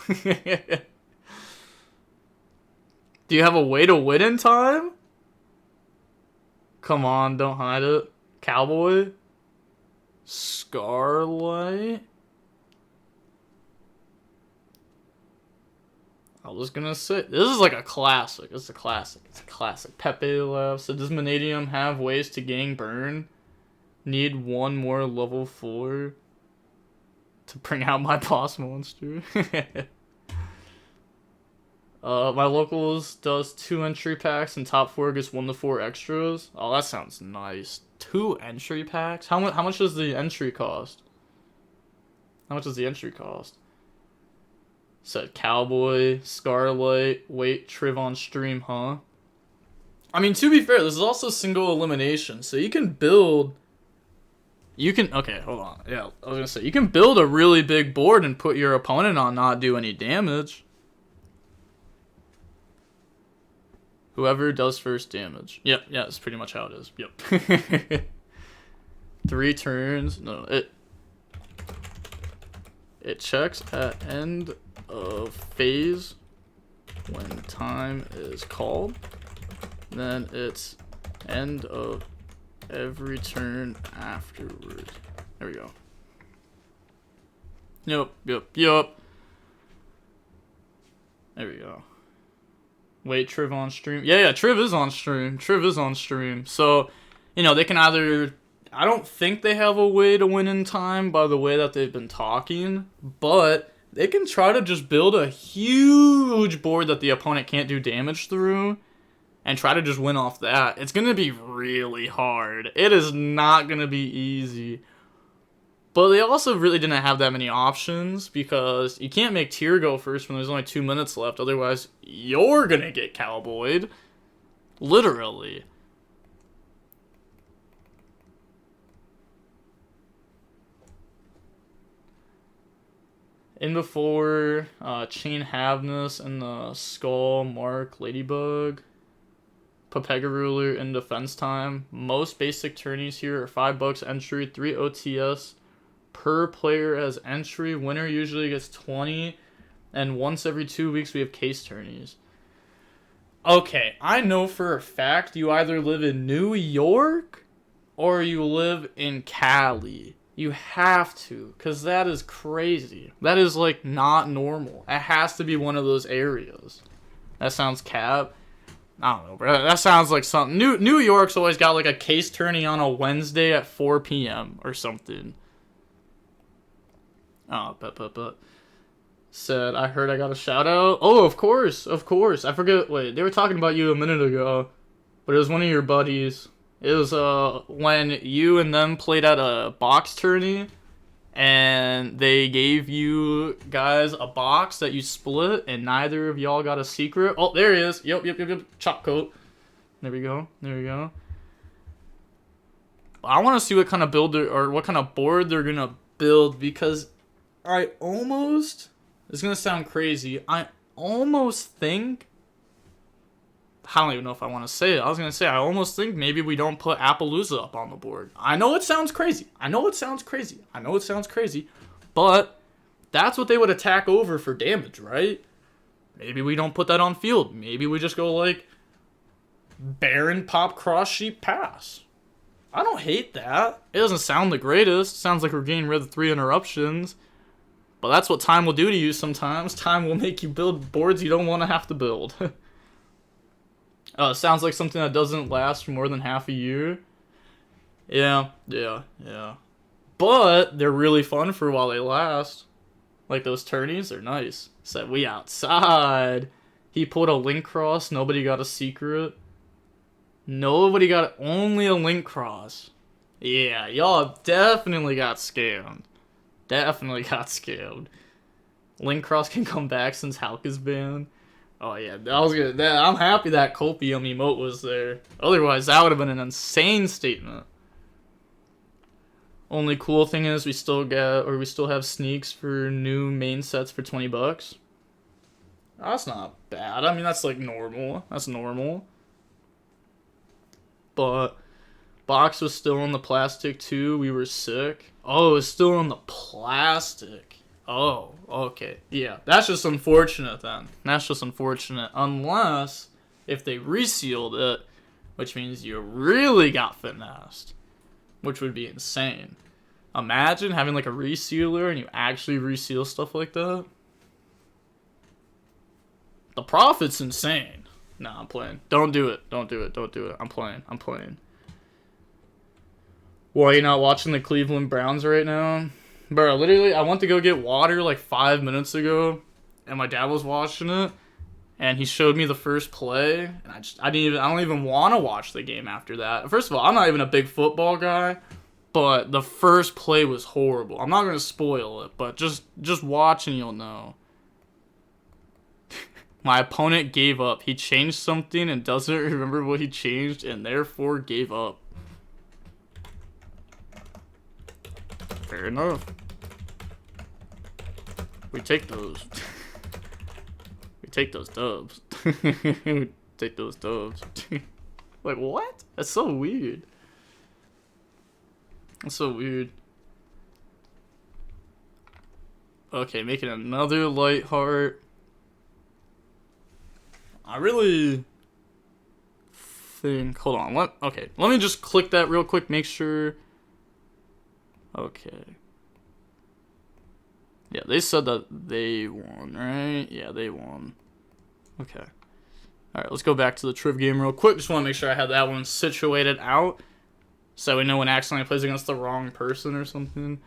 Do you have a way to win in time? Come on, don't hide it. Cowboy? Scarlight? I was gonna say, this is like a classic. It's a classic. It's a classic. Pepe laughs. So does Vanadium have ways to gang burn? Need one more level 4 to bring out my boss monster. My locals does 2 entry packs and top 4 gets 1 to 4 extras. Oh, that sounds nice. 2 entry packs? How much does the entry cost? How much does the entry cost? Said Cowboy, Scarlight, wait, Triv on stream, huh? I mean, to be fair, this is also single elimination, so you can build... okay, hold on. Yeah, I was gonna say, you can build a really big board and put your opponent on not do any damage. Whoever does first damage. Yep, yeah, that's pretty much how it is. Yep. 3 turns. No, it checks at end of phase when time is called. Then it's end of every turn afterward. There we go. Yep. There we go. Wait, Triv on stream? Yeah, Triv is on stream. So, you know, they can either... I don't think they have a way to win in time by the way that they've been talking, but they can try to just build a huge board that the opponent can't do damage through, and try to just win off that. It's going to be really hard. It is not going to be easy. But they also really didn't have that many options because you can't make tier go first when there's only 2 minutes left. Otherwise, you're going to get cowboyed. Literally. In before, Chain Havness and the Skull, Mark, Ladybug. Papega Ruler in defense time. Most basic tourneys here are $5 entry, 3 OTS per player as entry. Winner usually gets 20, and once every 2 weeks we have case tourneys. Okay, I know for a fact you either live in New York or you live in Cali. You have to, because that is crazy. That is, like, not normal. It has to be one of those areas. That sounds cap. I don't know, bro. That sounds like something. New York's always got, like, a case tourney on a Wednesday at 4 p.m. or something. Oh, but. Said, I heard I got a shout out. Oh, of course. I forget. Wait, they were talking about you a minute ago. But it was one of your buddies. It was when you and them played at a box tourney, and they gave you guys a box that you split, and neither of y'all got a secret. Oh, there he is. Yep. Chop coat. There we go. I want to see what kind of what kind of board they're gonna build, because it's gonna sound crazy. I almost think. I don't even know if I want to say it. I was going to say, I almost think maybe we don't put Appaloosa up on the board. I know it sounds crazy. But that's what they would attack over for damage, right? Maybe we don't put that on field. Maybe we just go like Baron, Pop, Cross, Sheep, Pass. I don't hate that. It doesn't sound the greatest. It sounds like we're getting rid of 3 interruptions. But that's what time will do to you sometimes. Time will make you build boards you don't want to have to build. Sounds like something that doesn't last for more than half a year. Yeah. But they're really fun for while they last. Like those tourneys, they're nice. Said we outside. He pulled a link cross. Nobody got a secret. Only a link cross. Yeah, y'all definitely got scammed. Link cross can come back since Hulk is banned. Oh yeah, I'm happy that Copium emote was there. Otherwise, that would have been an insane statement. Only cool thing is we still have sneaks for new main sets for $20. That's not bad. I mean, that's like normal. That's normal. But box was still on the plastic too. We were sick. Oh, it was still on the plastic. Oh, okay. Yeah, that's just unfortunate then. Unless if they resealed it, which means you really got finessed, which would be insane. Imagine having like a resealer and you actually reseal stuff like that. The profit's insane. Nah, I'm playing. Don't do it. I'm playing. Why are you not watching the Cleveland Browns right now? Bro, literally, I went to go get water like 5 minutes ago, and my dad was watching it, and he showed me the first play, and I don't even want to watch the game after that. First of all, I'm not even a big football guy, but the first play was horrible. I'm not gonna spoil it, but just watch and you'll know. My opponent gave up. He changed something and doesn't remember what he changed, and therefore gave up. Fair enough. We take those. We take those dubs. Like, what? That's so weird. Okay, making another light heart. I really think... Hold on. Let me just click that real quick. Make sure... Okay. Yeah, they said that they won, right? Yeah, they won. Okay. Alright, let's go back to the TRIF game real quick. Just want to make sure I have that one situated out, so we know when accidentally plays against the wrong person or something.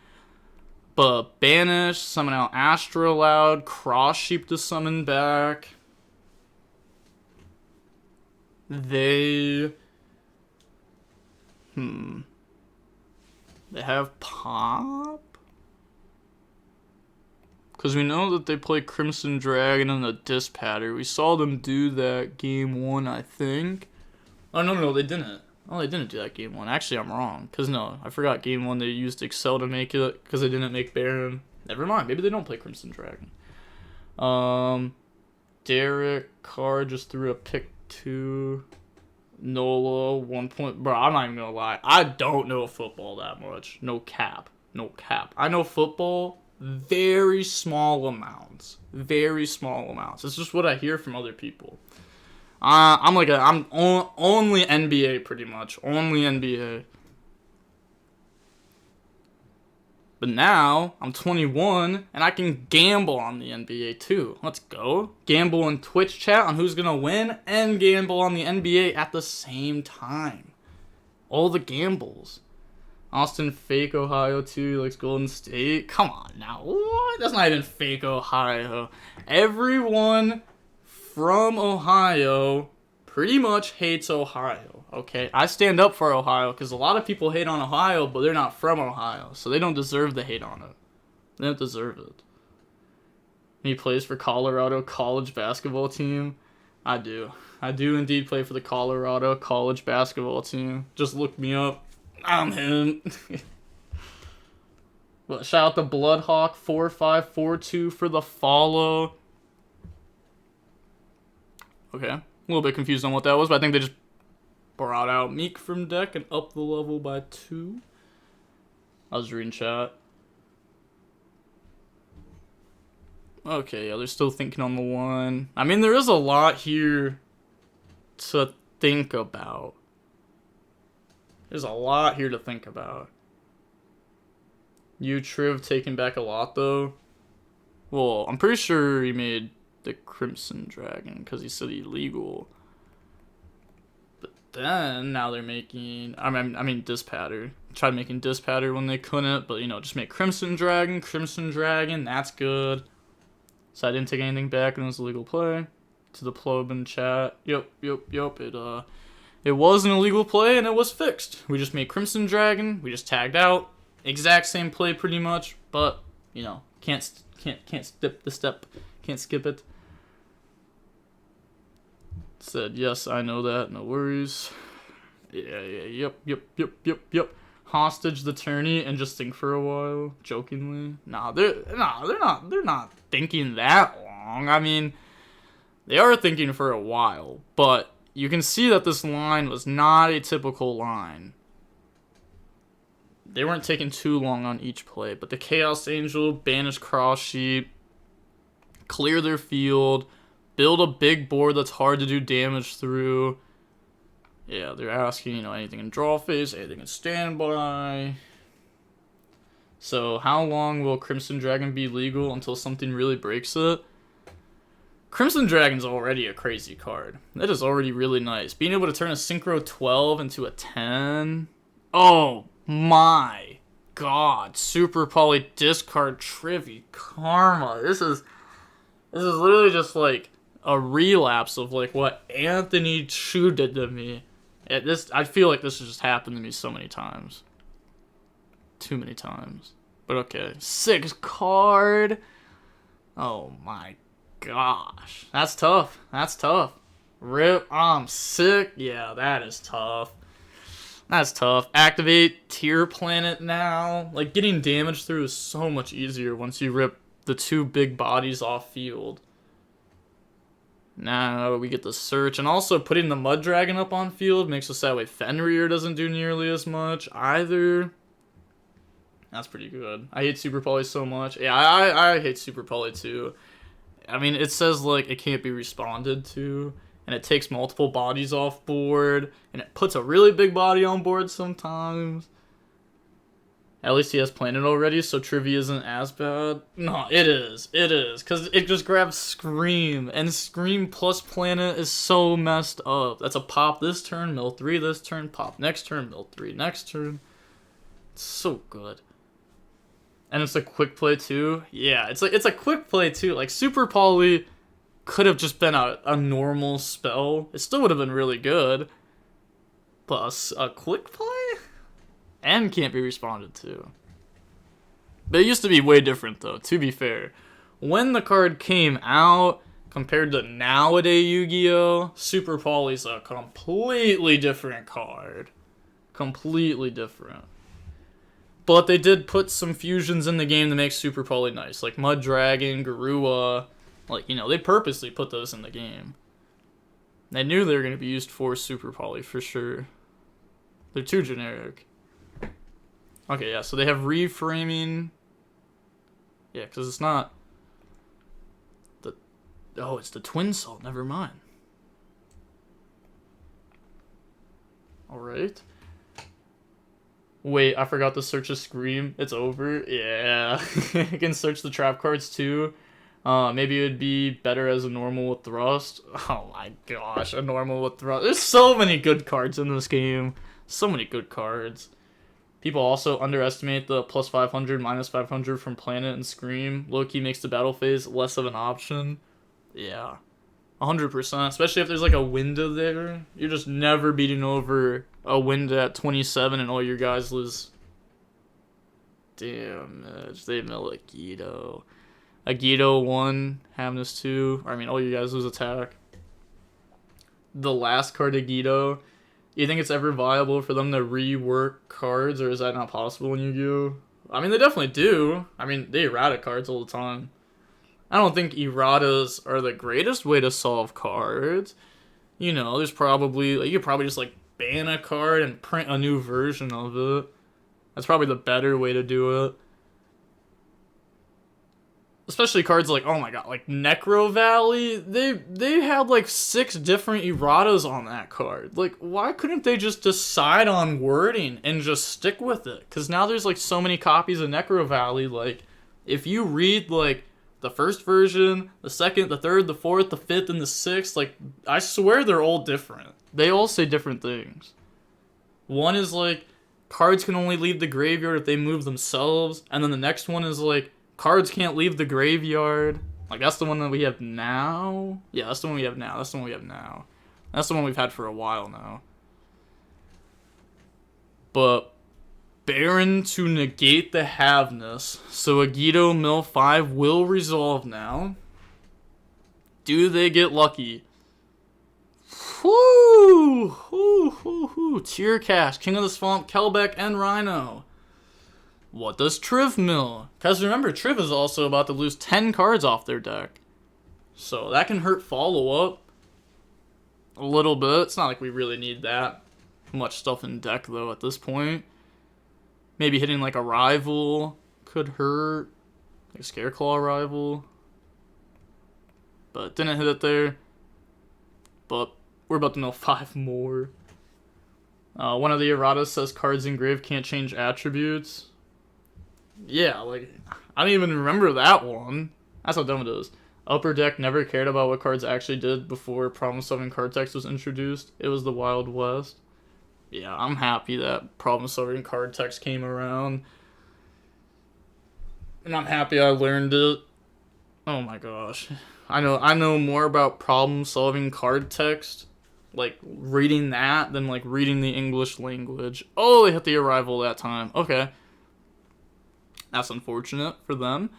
But Banish, summon out Astra Loud, Cross Sheep to summon back. They have Pop? Because we know that they play Crimson Dragon and the Disc Patter. We saw them do that game 1, I think. Oh, no, they didn't. Oh, they didn't do that game 1. Actually, I'm wrong. Because, no, I forgot game 1 they used Excel to make it because they didn't make Baron. Never mind. Maybe they don't play Crimson Dragon. Derek Carr just threw a pick 2. Nola, 1 point. Bro, I'm not even going to lie. I don't know football that much. No cap. I know football very small amounts. It's just what I hear from other people. I'm only NBA pretty much. Only NBA. But now, I'm 21, and I can gamble on the NBA too. Let's go. Gamble in Twitch chat on who's gonna win, and gamble on the NBA at the same time. All the gambles. Austin fake Ohio too, he likes Golden State. Come on now, what? That's not even fake Ohio. Everyone from Ohio pretty much hates Ohio, okay? I stand up for Ohio because a lot of people hate on Ohio, but they're not from Ohio, so they don't deserve the hate on it. They don't deserve it. He plays for Colorado college basketball team. I do indeed play for the Colorado college basketball team. Just look me up. I'm him. But shout out to Bloodhawk 4542 for the follow. Okay, a little bit confused on what that was, but I think they just brought out Meek from deck and up the level by 2. I was reading chat. Okay, yeah, they're still thinking on the 1. I mean, there is a lot here to think about. There's a lot here to think about. TRIF taking back a lot, though. Well, I'm pretty sure he made the Crimson Dragon because he said illegal. But then, now they're making... I mean Disc Patter. Tried making Disc Patter when they couldn't, but, you know, just make Crimson Dragon, that's good. So I didn't take anything back and it was a legal play. To the Plob in chat. Yep. It was an illegal play and it was fixed. We just made Crimson Dragon. We just tagged out. Exact same play pretty much, but you know, can't skip the step. Can't skip it. Said yes, I know that. No worries. Yep. Hostage the tourney and just think for a while. Jokingly. They're not thinking that long. I mean, they are thinking for a while, but you can see that this line was not a typical line. They weren't taking too long on each play, but the Chaos Angel, banish Cross Sheep, clear their field, build a big board that's hard to do damage through. Yeah, they're asking, you know, anything in draw phase, anything in standby. So how long will Crimson Dragon be legal until something really breaks it? Crimson Dragon's already a crazy card. That is already really nice. Being able to turn a Synchro 12 into a 10. Oh my god. Super Poly discard Trivi Karma. This is literally just like a relapse of like what Anthony Chu did to me. I feel like this has just happened to me so many times. Too many times. But okay. 6 card. Oh my gosh. That's tough. Rip, I'm sick. Yeah, that is tough. Activate Tier Planet now. Like, getting damage through is so much easier once you rip the 2 big bodies off field. Now we get the search, and also putting the Mud Dragon up on field makes us that way Fenrir doesn't do nearly as much either. That's pretty good. I hate Super Poly so much. Yeah, I hate Super Poly too. I mean, it says, like, it can't be responded to, and it takes multiple bodies off board, and it puts a really big body on board sometimes. At least he has Planet already, so Trivia isn't as bad. No, it is, because it just grabs Scream, and Scream plus Planet is so messed up. That's a pop this turn, mill 3 this turn, pop next turn, mill 3 next turn. It's so good. And it's a quick play too. Yeah, it's a quick play too. Like, Super Poly could have just been a normal spell. It still would have been really good. Plus a quick play? And can't be responded to. But it used to be way different though, to be fair. When the card came out, compared to nowadays Yu-Gi-Oh!, Super Poly's a completely different card. Completely different. But they did put some fusions in the game to make Super Poly nice. Like Mud Dragon, Garua. Like, you know, they purposely put those in the game. They knew they were going to be used for Super Poly for sure. They're too generic. Okay, yeah, so they have reframing. Yeah, because it's not... Oh, it's the Twin Salt. Never mind. Alright. Wait, I forgot to search a Scream. It's over? Yeah. You can search the trap cards too. Maybe it would be better as a normal with Thrust. Oh my gosh, a normal with Thrust. There's so many good cards in this game. So many good cards. People also underestimate the plus 500, minus 500 from Planet and Scream. Low-key makes the battle phase less of an option. Yeah. 100%. Especially if there's like a window there. You're just never beating over a window at 27 and all your guys lose. Damn, they mill YuGiOh. YuGiOh 1, Hamness 2. I mean, all you guys lose attack. The last card of YuGiOh. You think it's ever viable for them to rework cards, or is that not possible in Yu-Gi-Oh? I mean, they definitely do. I mean, they errata cards all the time. I don't think erratas are the greatest way to solve cards. You know, there's probably... Like, you could probably just, like, ban a card and print a new version of it. That's probably the better way to do it. Especially cards like, oh my god, like Necro Valley, they had like 6 different erratas on that card. Like, why couldn't they just decide on wording and just stick with it? Because now there's like so many copies of Necro Valley, like, if you read like the first version, the second, the third, the fourth, the fifth, and the sixth, like, I swear they're all different. They all say different things. One is like, cards can only leave the graveyard if they move themselves, and then the next one is like, cards can't leave the graveyard. Like, that's the one that we have now? Yeah, that's the one we have now. That's the one we have now. That's the one we've had for a while now. But Baron to negate the haveness. So YuGiOh Mill 5 will resolve now. Do they get lucky? Whoo! Tier Cash, King of the Swamp, Kelbeck, and Rhino. What does TRIF mill? Because remember, TRIF is also about to lose 10 cards off their deck. So that can hurt follow-up a little bit. It's not like we really need that much stuff in deck, though, at this point. Maybe hitting like a rival could hurt. Like a Scareclaw rival. But didn't hit it there. But we're about to mill 5 more. One of the erratas says cards engraved can't change attributes. Yeah, like, I don't even remember that one. That's how dumb it is. Upper Deck never cared about what cards actually did before problem-solving card text was introduced. It was the Wild West. Yeah, I'm happy that problem-solving card text came around. And I'm happy I learned it. Oh my gosh. I know more about problem-solving card text, like, reading that, than, like, reading the English language. Oh, they hit the arrival that time. Okay. That's unfortunate for them.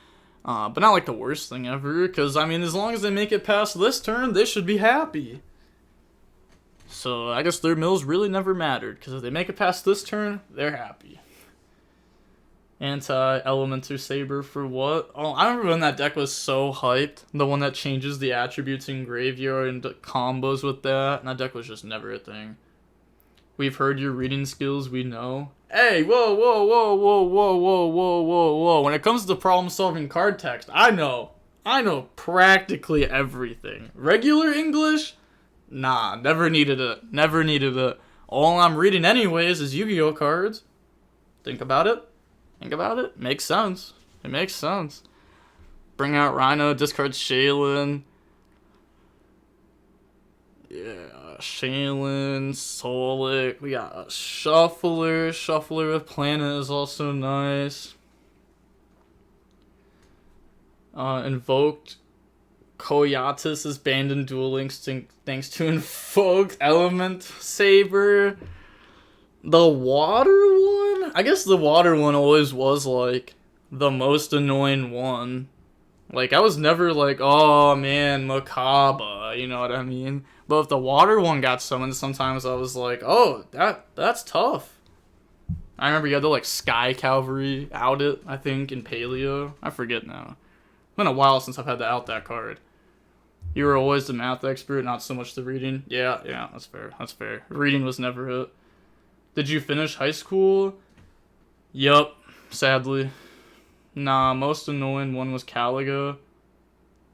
But not like the worst thing ever, because, I mean, as long as they make it past this turn, they should be happy. So, I guess their mills really never mattered, because if they make it past this turn, they're happy. Anti-Elemental Saber for what? Oh, I remember when that deck was so hyped. The one that changes the attributes in graveyard and combos with that. And that deck was just never a thing. We've heard your reading skills, we know. Hey, whoa. When it comes to problem-solving card text, I know practically everything. Regular English? Nah, never needed it. All I'm reading anyways is Yu-Gi-Oh cards. Think about it. Makes sense. It makes sense. Bring out Rhino, discard Shaylin. Yeah, Shaylin, Solic. We got a Shuffler. Shuffler with Planet is also nice. Invoked Koyatis is banned in Dueling thanks to Invoked Element Saber. The water one? I guess the water one always was, like, the most annoying one. Like, I was never like, oh man, Makaba, you know what I mean? But if the water one got summoned, sometimes I was like, oh, that's tough. I remember you had the, like, Sky Cavalry out it, I think, in Paleo. I forget now. It's been a while since I've had to out that card. You were always the math expert, not so much the reading. Yeah, that's fair. That's fair. Reading was never it. Did you finish high school? Yup, sadly. Nah, most annoying one was Caliga.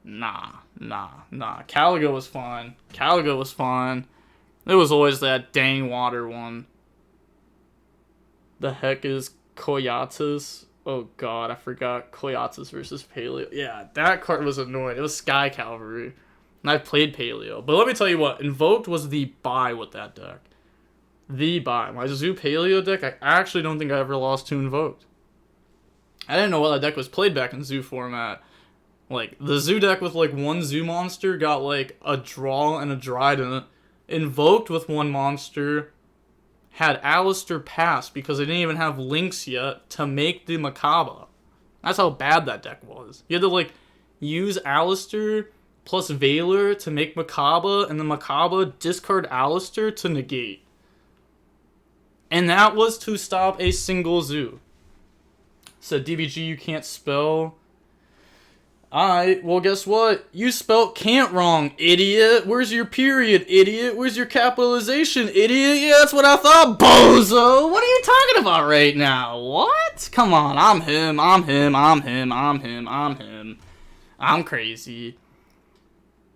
Nah. Caliga was fine. It was always that dang water one. The heck is Koyatis? Oh god, I forgot. Koyatis versus Paleo. Yeah, that card was annoying. It was Sky Cavalry. And I played Paleo. But let me tell you what, Invoked was the buy with that deck. The buy. My Zoo Paleo deck, I actually don't think I ever lost to Invoked. I didn't know what that deck was played back in Zoo format. Like, the Zoo deck with, like, one Zoo monster got, like, a draw and a Dryad in it. Invoked with one monster had Alistair pass because they didn't even have links yet to make the Makaba. That's how bad that deck was. You had to, like, use Alistair plus Valor to make Makaba, and the Makaba discard Alistair to negate. And that was to stop a single Zoo. Said DBG, you can't spell. Alright, well guess what? You spelt can't wrong, idiot. Where's your period, idiot? Where's your capitalization, idiot? Yeah, that's what I thought, bozo. What are you talking about right now? What? Come on, I'm him. I'm crazy.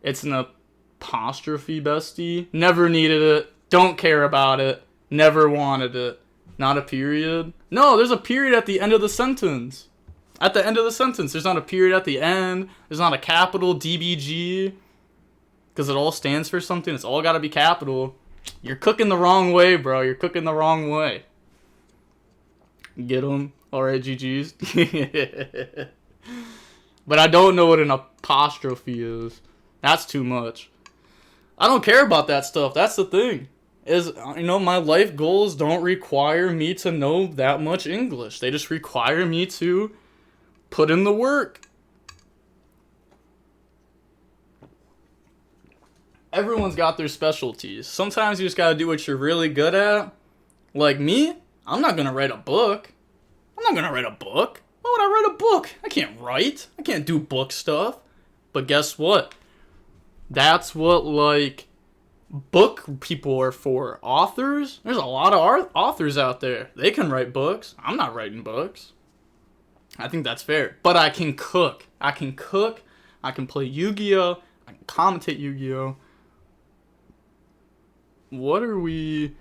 It's an apostrophe, bestie. Never needed it. Don't care about it. Never wanted it. Not a period? No, there's a period at the end of the sentence. At the end of the sentence. There's not a period at the end. There's not a capital DBG. Because it all stands for something. It's all got to be capital. You're cooking the wrong way, bro. You're cooking the wrong way. Get 'em. Alright, GG's. But I don't know what an apostrophe is. That's too much. I don't care about that stuff. That's the thing. Is, you know, my life goals don't require me to know that much English. They just require me to put in the work. Everyone's got their specialties. Sometimes you just gotta do what you're really good at. Like me, I'm not gonna write a book. Why would I write a book? I can't write. I can't do book stuff. But guess what? That's what, like, book people are for. Authors? There's a lot of authors out there. They can write books. I'm not writing books. I think that's fair. But I can cook. I can play YuGiOh. I can commentate YuGiOh. What are we...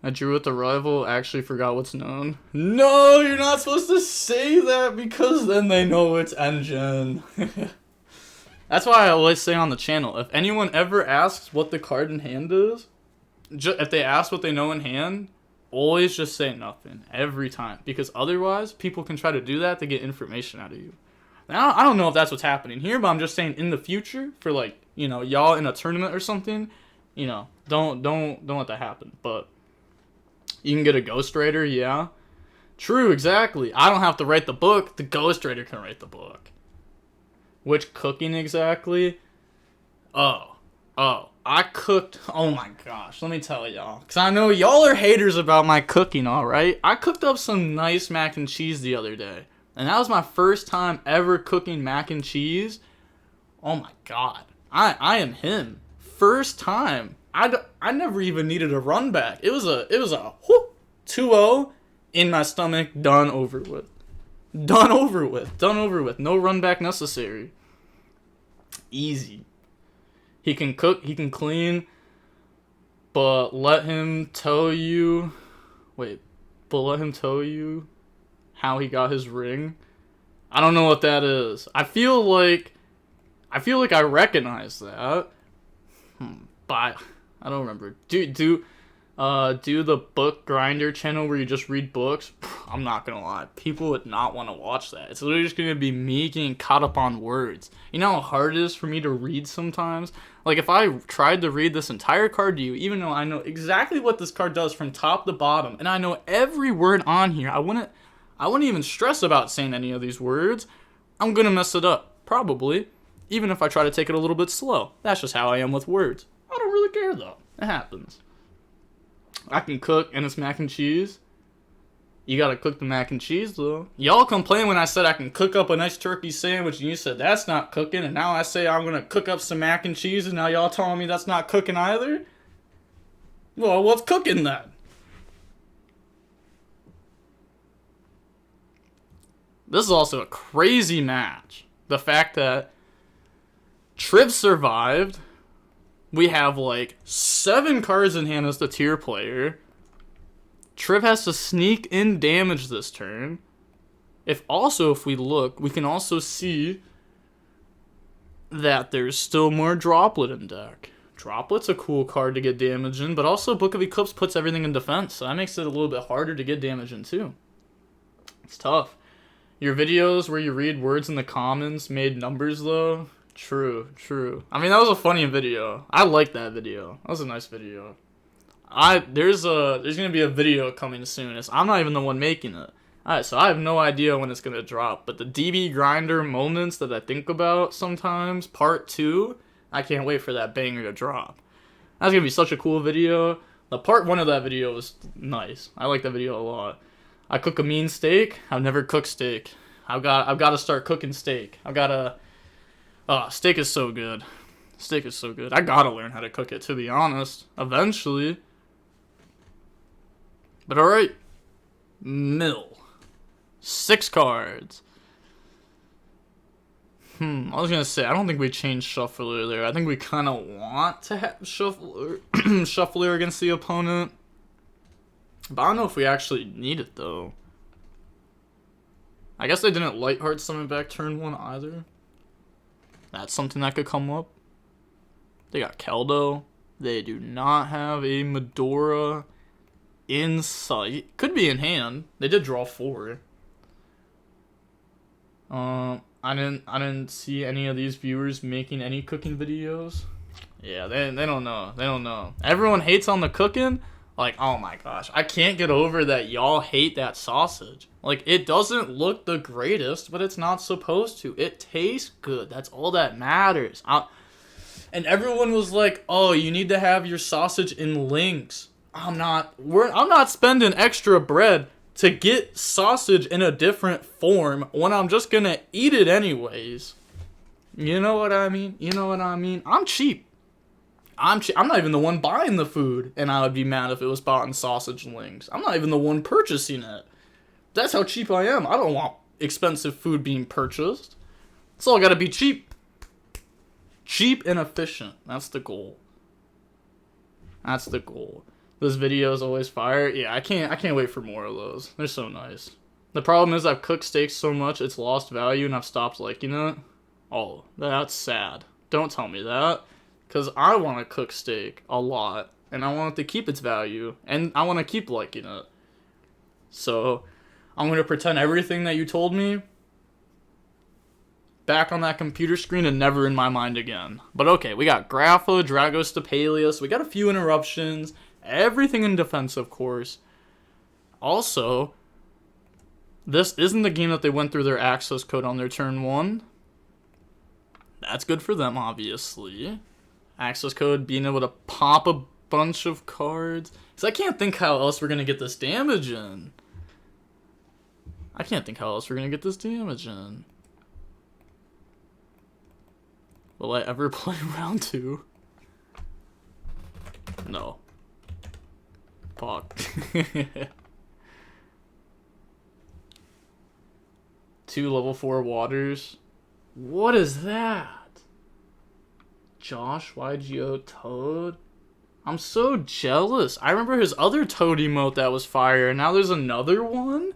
I drew with the rival, actually forgot what's known. No, you're not supposed to say that because then they know it's engine. That's why I always say on the channel, if anyone ever asks what the card in hand is, if they ask what they know in hand, always just say nothing every time. Because otherwise, people can try to do that to get information out of you. Now, I don't know if that's what's happening here, but I'm just saying in the future, for like, you know, y'all in a tournament or something, you know, don't let that happen. But you can get a ghostwriter, yeah. True, exactly. I don't have to write the book. The ghostwriter can write the book. Which cooking exactly? Oh, I cooked, oh my gosh, let me tell y'all. Because I know y'all are haters about my cooking, alright? I cooked up some nice mac and cheese the other day. And that was my first time ever cooking mac and cheese. Oh my god. I am him. First time. I never even needed a run back. It was a whoop, 2-0 in my stomach, done over with. Done over with. No run back necessary. Easy. He can cook, he can clean, but let him tell you how he got his ring. I don't know what that is. I feel like I recognize that. But I don't remember. do the book grinder channel where you just read books, I'm not gonna lie, people would not want to watch that. It's literally just gonna be me getting caught up on words. You know how hard it is for me to read sometimes? Like, if I tried to read this entire card to you, even though I know exactly what this card does from top to bottom, and I know every word on here, I wouldn't even stress about saying any of these words. I'm gonna mess it up, probably, even if I try to take it a little bit slow. That's just how I am with words. I don't really care, though. It happens. I can cook, and it's mac and cheese. You gotta cook the mac and cheese, though. Y'all complain when I said I can cook up a nice turkey sandwich, and you said that's not cooking, and now I say I'm gonna cook up some mac and cheese, and now y'all telling me that's not cooking either? Well, what's cooking then? This is also a crazy match. The fact that TRIF survived. We have like 7 cards in hand as the tier player. TRIF has to sneak in damage this turn. If we look, we can also see that there's still more Droplet in deck. Droplet's a cool card to get damage in, but also Book of Eclipse puts everything in defense, so that makes it a little bit harder to get damage in too. It's tough. Your videos where you read words in the commons made numbers though. True. I mean, that was a funny video. I like that video. That was a nice video. There's gonna be a video coming soon. I'm not even the one making it. Alright, so I have no idea when it's gonna drop. But the DB grinder moments that I think about sometimes, part 2, I can't wait for that banger to drop. That's gonna be such a cool video. The part 1 of that video was nice. I like that video a lot. I cook a mean steak. I've never cooked steak. I've got to start cooking steak. Steak is so good. Steak is so good. I gotta learn how to cook it, to be honest. Eventually. But alright. Mill. 6 cards. I was gonna say, I don't think we changed Shuffler there. I think we kind of want to have Shuffler against the opponent. But I don't know if we actually need it, though. I guess they didn't Lightheart summon back turn 1 either. That's something that could come up. They got Keldo. They do not have a Medora in sight. Could be in hand. They did draw 4. I didn't see any of these viewers making any cooking videos. Yeah, they don't know. They don't know. Everyone hates on the cooking. Like, oh my gosh. I can't get over that y'all hate that sausage. Like, it doesn't look the greatest, but it's not supposed to. It tastes good. That's all that matters. And everyone was like, oh, you need to have your sausage in links. I'm not spending extra bread to get sausage in a different form when I'm just gonna eat it anyways. You know what I mean? I'm cheap. I'm not even the one buying the food, and I would be mad if it was bought in sausage links. I'm not even the one purchasing it. That's how cheap I am. I don't want expensive food being purchased. It's all gotta be cheap. Cheap and efficient. That's the goal. Those videos always fire. Yeah, I can't wait for more of those. They're so nice. The problem is I've cooked steaks so much it's lost value and I've stopped liking it. Oh, that's sad. Don't tell me that. Because I want to cook steak a lot. And I want it to keep its value. And I want to keep liking it. So, I'm going to pretend everything that you told me back on that computer screen and never in my mind again. But okay, we got Grapha, Dragos, Stapelius. We got a few interruptions. Everything in defense, of course. Also, this isn't the game that they went through their access code on their turn 1. That's good for them, obviously. Access code, being able to pop a bunch of cards. Because I can't think how else we're going to get this damage in. Will I ever play round 2? No. Fuck. 2 level 4 waters. What is that? Josh, YuGiOh, Toad? I'm so jealous. I remember his other Toad emote that was fire, and now there's another one?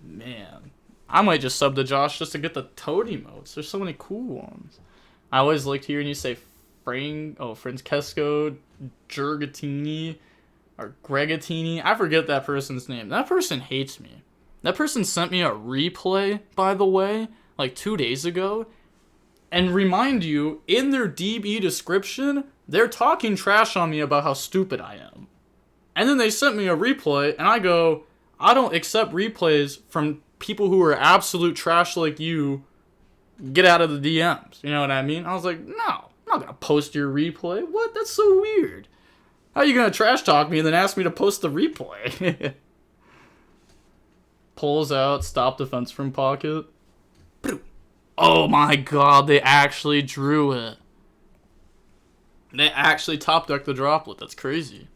Man. I might just sub to Josh just to get the Toad emotes. There's so many cool ones. I always liked hearing you say Francesco, Gergatini. or Gregatini. I forget that person's name. That person hates me. That person sent me a replay, by the way, like 2 days ago. And remind you, in their DB description, they're talking trash on me about how stupid I am. And then they sent me a replay, and I go, I don't accept replays from people who are absolute trash like you. Get out of the DMs. You know what I mean? I was like, no, I'm not going to post your replay. What? That's so weird. How are you going to trash talk me and then ask me to post the replay? Pulls out, stop defense from pocket. Oh my god, they actually drew it. They actually top decked the droplet. That's crazy.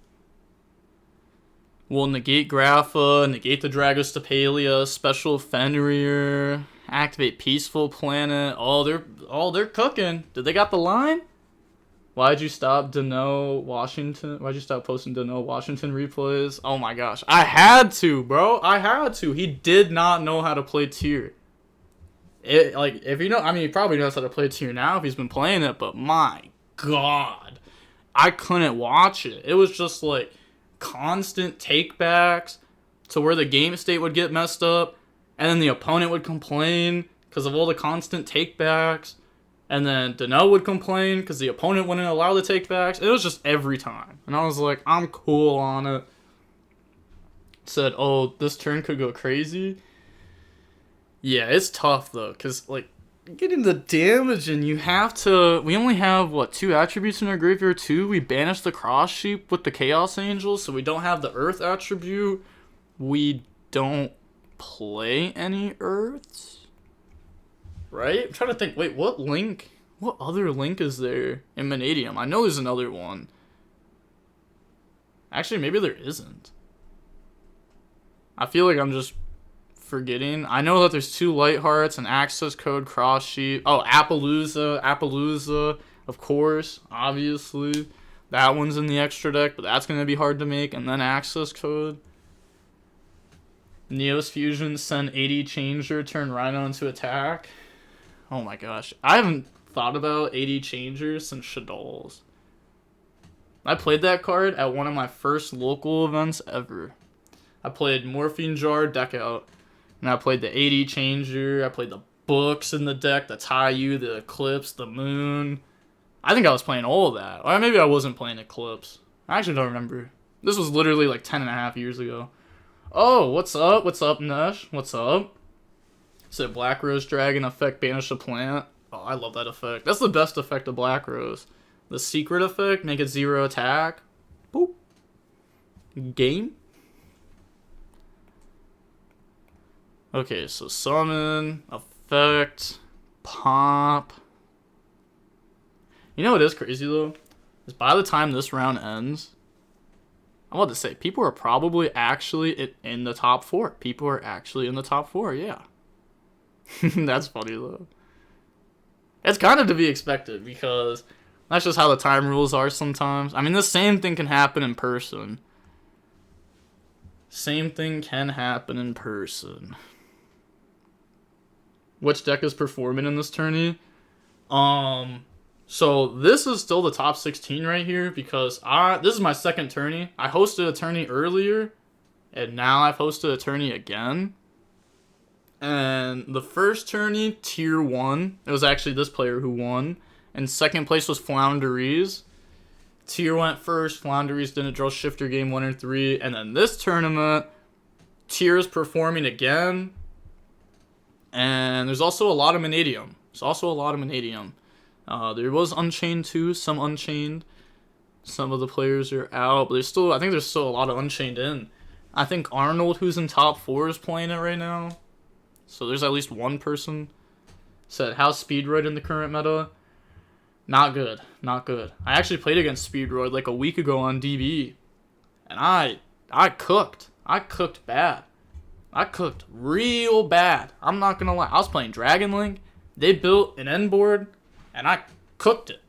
Will negate Grapha, negate the Dragostapelia, special Fenrir, activate Peaceful Planet. Oh, they're cooking. Did they got the line? Why'd you stop Dano Washington? Why'd you stop posting Dano Washington replays? Oh my gosh. I had to, bro. I had to. He did not know how to play tier. If you know, I mean, he probably knows how to play tier now if he's been playing it, but my god. I couldn't watch it. It was just like constant takebacks to where the game state would get messed up, and then the opponent would complain because of all the constant takebacks, and then Dano would complain because the opponent wouldn't allow the takebacks. It was just every time, and I was like, I'm cool on it. Said, oh, this turn could go crazy. Yeah, it's tough though, because like getting the damage, and you have to. We only have what, 2 attributes in our graveyard too. We banished the Cross Sheep with the Chaos Angels, so we don't have the Earth attribute. We don't play any Earths, right? I'm trying to think. Wait, what other link is there in Vanadium? I know there's another one. Actually, maybe there isn't. I feel like I'm just forgetting. I know that there's 2 Light Hearts, an Access Code, Cross Sheep. Oh, Appaloosa, of course, obviously. That one's in the extra deck, but that's going to be hard to make. And then Access Code. Neos Fusion, send 80 Changer, turn Rhino into attack. Oh my gosh. I haven't thought about 80 Changers since Shadol's. I played that card at one of my first local events ever. I played Morphine Jar, deck out. And I played the 80 Changer. I played the books in the deck, the Taiyu, the Eclipse, the Moon. I think I was playing all of that. Or maybe I wasn't playing Eclipse. I actually don't remember. This was literally like 10.5 years ago. Oh, what's up? What's up, Nesh? What's up? Said Black Rose Dragon effect, banish a plant. Oh, I love that effect. That's the best effect of Black Rose. The secret effect, make it 0 attack. Boop. Game. Okay, so summon, effect, pop. You know what is crazy though? Is by the time this round ends, I'm about to say, people are probably actually in the top 4. People are actually in the top 4, yeah. That's funny though. It's kind of to be expected because that's just how the time rules are sometimes. I mean, the same thing can happen in person. Same thing can happen in person. Which deck is performing in this tourney? So this is still the top 16 right here because this is my second tourney. I hosted a tourney earlier, and now I've hosted a tourney again. And the first tourney, tier 1, it was actually this player who won. And second place was Flounderies. Tier went first, Flounderies didn't draw shifter game 1 and 3. And then this tournament, tier is performing again. And there's also a lot of Vanadium. There was Unchained too, some Unchained. Some of the players are out, but I think there's still a lot of Unchained in. I think Arnold, who's in top 4, is playing it right now. So there's at least one person. Said, how's Speedroid in the current meta? Not good. I actually played against Speedroid like a week ago on DB. And I cooked. I cooked bad. I cooked real bad. I'm not gonna lie. I was playing Dragon Link. They built an end board, and I cooked it.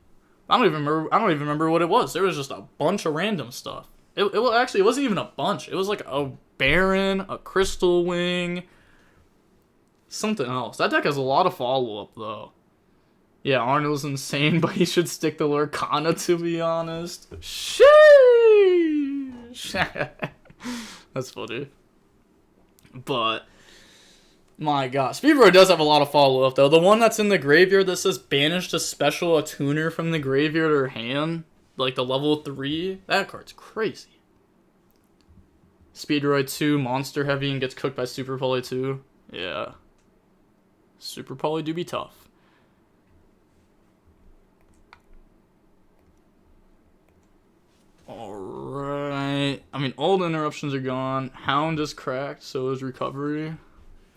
I don't even remember what it was. There was just a bunch of random stuff. It wasn't even a bunch. It was like a Baron, a Crystal Wing, something else. That deck has a lot of follow-up, though. Yeah, Arnold's insane, but he should stick to Lorcana, to be honest. Sheesh! That's funny. But my god, Speedroy does have a lot of follow-up though. The one that's in the graveyard that says banished a special attuner from the graveyard or hand, like the level 3, that card's crazy. Speedroy 2, monster heavy and gets cooked by Super Poly 2. Yeah. Super Poly do be tough. Alright. I mean, all the interruptions are gone. Hound is cracked, so is recovery.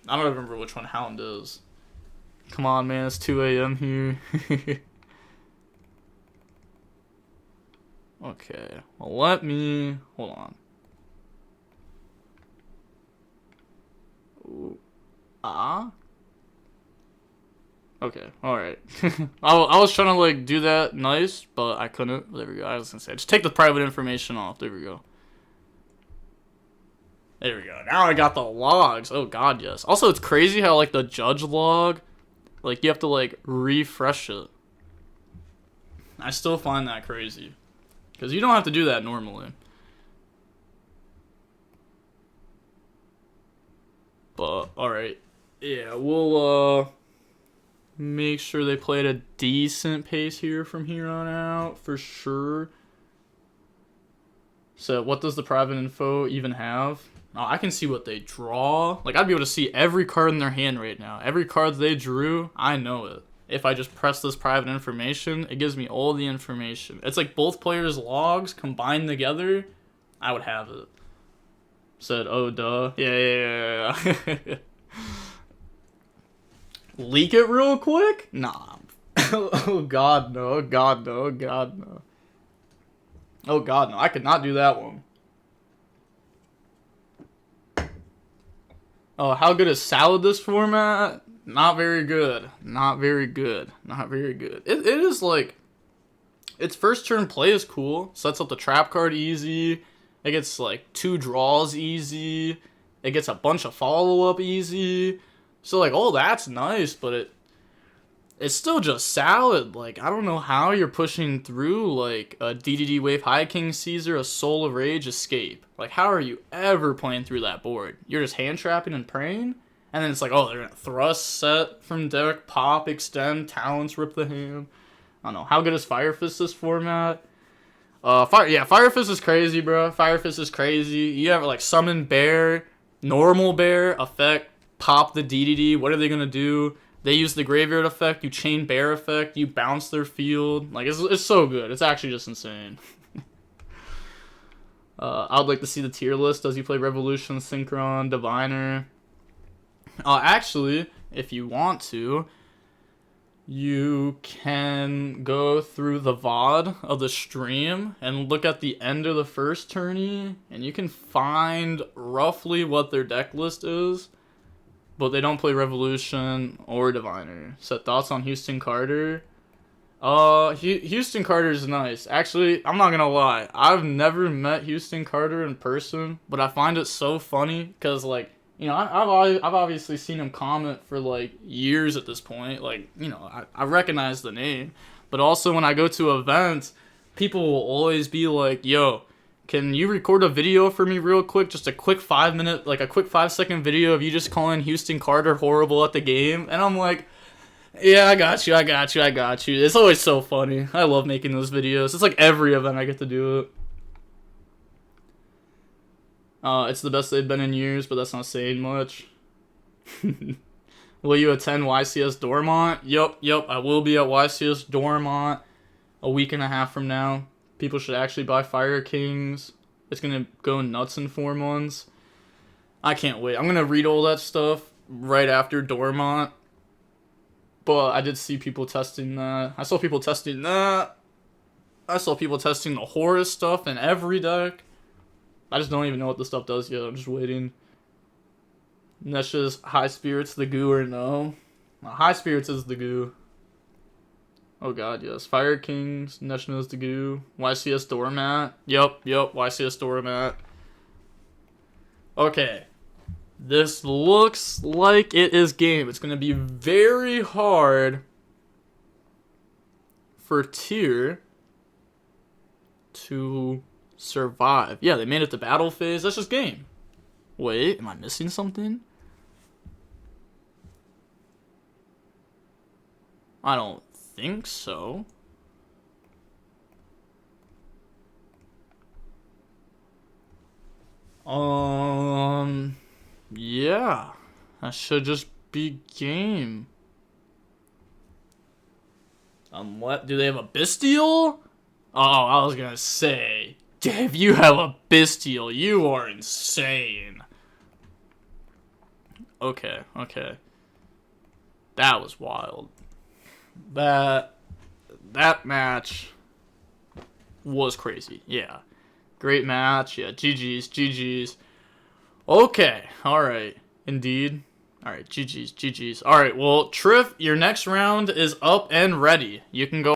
I don't remember which one Hound is. Come on, man. It's 2 a.m. here. Okay. Well, let me... Hold on. Ooh. Ah? Okay. Alright. I was trying to, like, do that nice, but I couldn't. There we go. I was gonna say, just take the private information off. There we go. There we go. Now I got the logs. Oh, God, yes. Also, it's crazy how, like, the judge log, like, you have to, like, refresh it. I still find that crazy. Because you don't have to do that normally. But, alright. Yeah, we'll, make sure they play at a decent pace here from here on out, for sure. So, what does the private info even have? Oh, I can see what they draw. Like, I'd be able to see every card in their hand right now. Every card they drew, I know it. If I just press this private information, it gives me all the information. It's like both players' logs combined together, I would have it. Said, oh, duh. Yeah. Leak it real quick? Nah. Oh, God, no. Oh, God, no. Oh, God, no. Oh, God, no. I could not do that one. Oh, how good is Salad this format? Not very good. Not very good. Not very good. It is like... Its first turn play is cool. Sets up the trap card easy. It gets like 2 draws easy. It gets a bunch of follow-up easy. So like, oh, that's nice, but it's still just Salad. Like, I don't know how you're pushing through, like, a DDD Wave High King Caesar, a Soul of Rage, Escape. Like, how are you ever playing through that board? You're just hand trapping and praying? And then it's like, oh, they're gonna thrust, set from deck, pop, extend, talents, rip the hand. I don't know. How good is Fire Fist this format? Fire Fist is crazy, bro. Fire Fist is crazy. You have, like, Summon Bear, Normal Bear, Effect, pop the DDD. What are they gonna do? They use the Graveyard effect, you chain Bear effect, you bounce their field. Like, it's so good. It's actually just insane. I would like to see the tier list. Does he play Revolution, Synchron, Diviner? Actually, if you want to, you can go through the VOD of the stream and look at the end of the first tourney, and you can find roughly what their deck list is. But they don't play Revolution or Diviner. So thoughts on Houston Carter? Houston Carter is nice. Actually, I'm not gonna lie. I've never met Houston Carter in person, but I find it so funny because, like, you know, I've obviously seen him comment for, like, years at this point. Like, you know, I recognize the name. But also when I go to events, people will always be like, yo, can you record a video for me real quick? Just a quick 5-minute, like a quick 5-second video of you just calling Houston Carter horrible at the game. And I'm like, yeah, I got you. It's always so funny. I love making those videos. It's like every event I get to do it. It's the best they've been in years, but that's not saying much. Will you attend YCS Dormont? Yup, I will be at YCS Dormont a week and a half from now. People should actually buy Fire Kings. It's going to go nuts in 4 months. I can't wait. I'm going to read all that stuff right after Dormont. But I did see people testing that. I saw people testing that. I saw people testing the Horus stuff in every deck. I just don't even know what the stuff does yet. I'm just waiting. And that's just High Spirits, the goo, or no? High Spirits is the goo. Oh god, yes. Fire Kings, Neshna is the goo. YCS Doormat. Yup, YCS Doormat. Okay. This looks like it is game. It's going to be very hard for Tier to Survive. Yeah, they made it to battle phase. That's just game. Wait, am I missing something? I don't think so. Yeah. That should just be game. What? Do they have a Bestial? Oh, I was gonna say. If you have a Bestial, you are insane. Okay, okay. That was wild. That match was crazy. Yeah. Great match. Yeah, GG's, GG's. Okay, alright. Indeed. Alright, GG's, GG's. Alright, well, TRIF, your next round is up and ready. You can go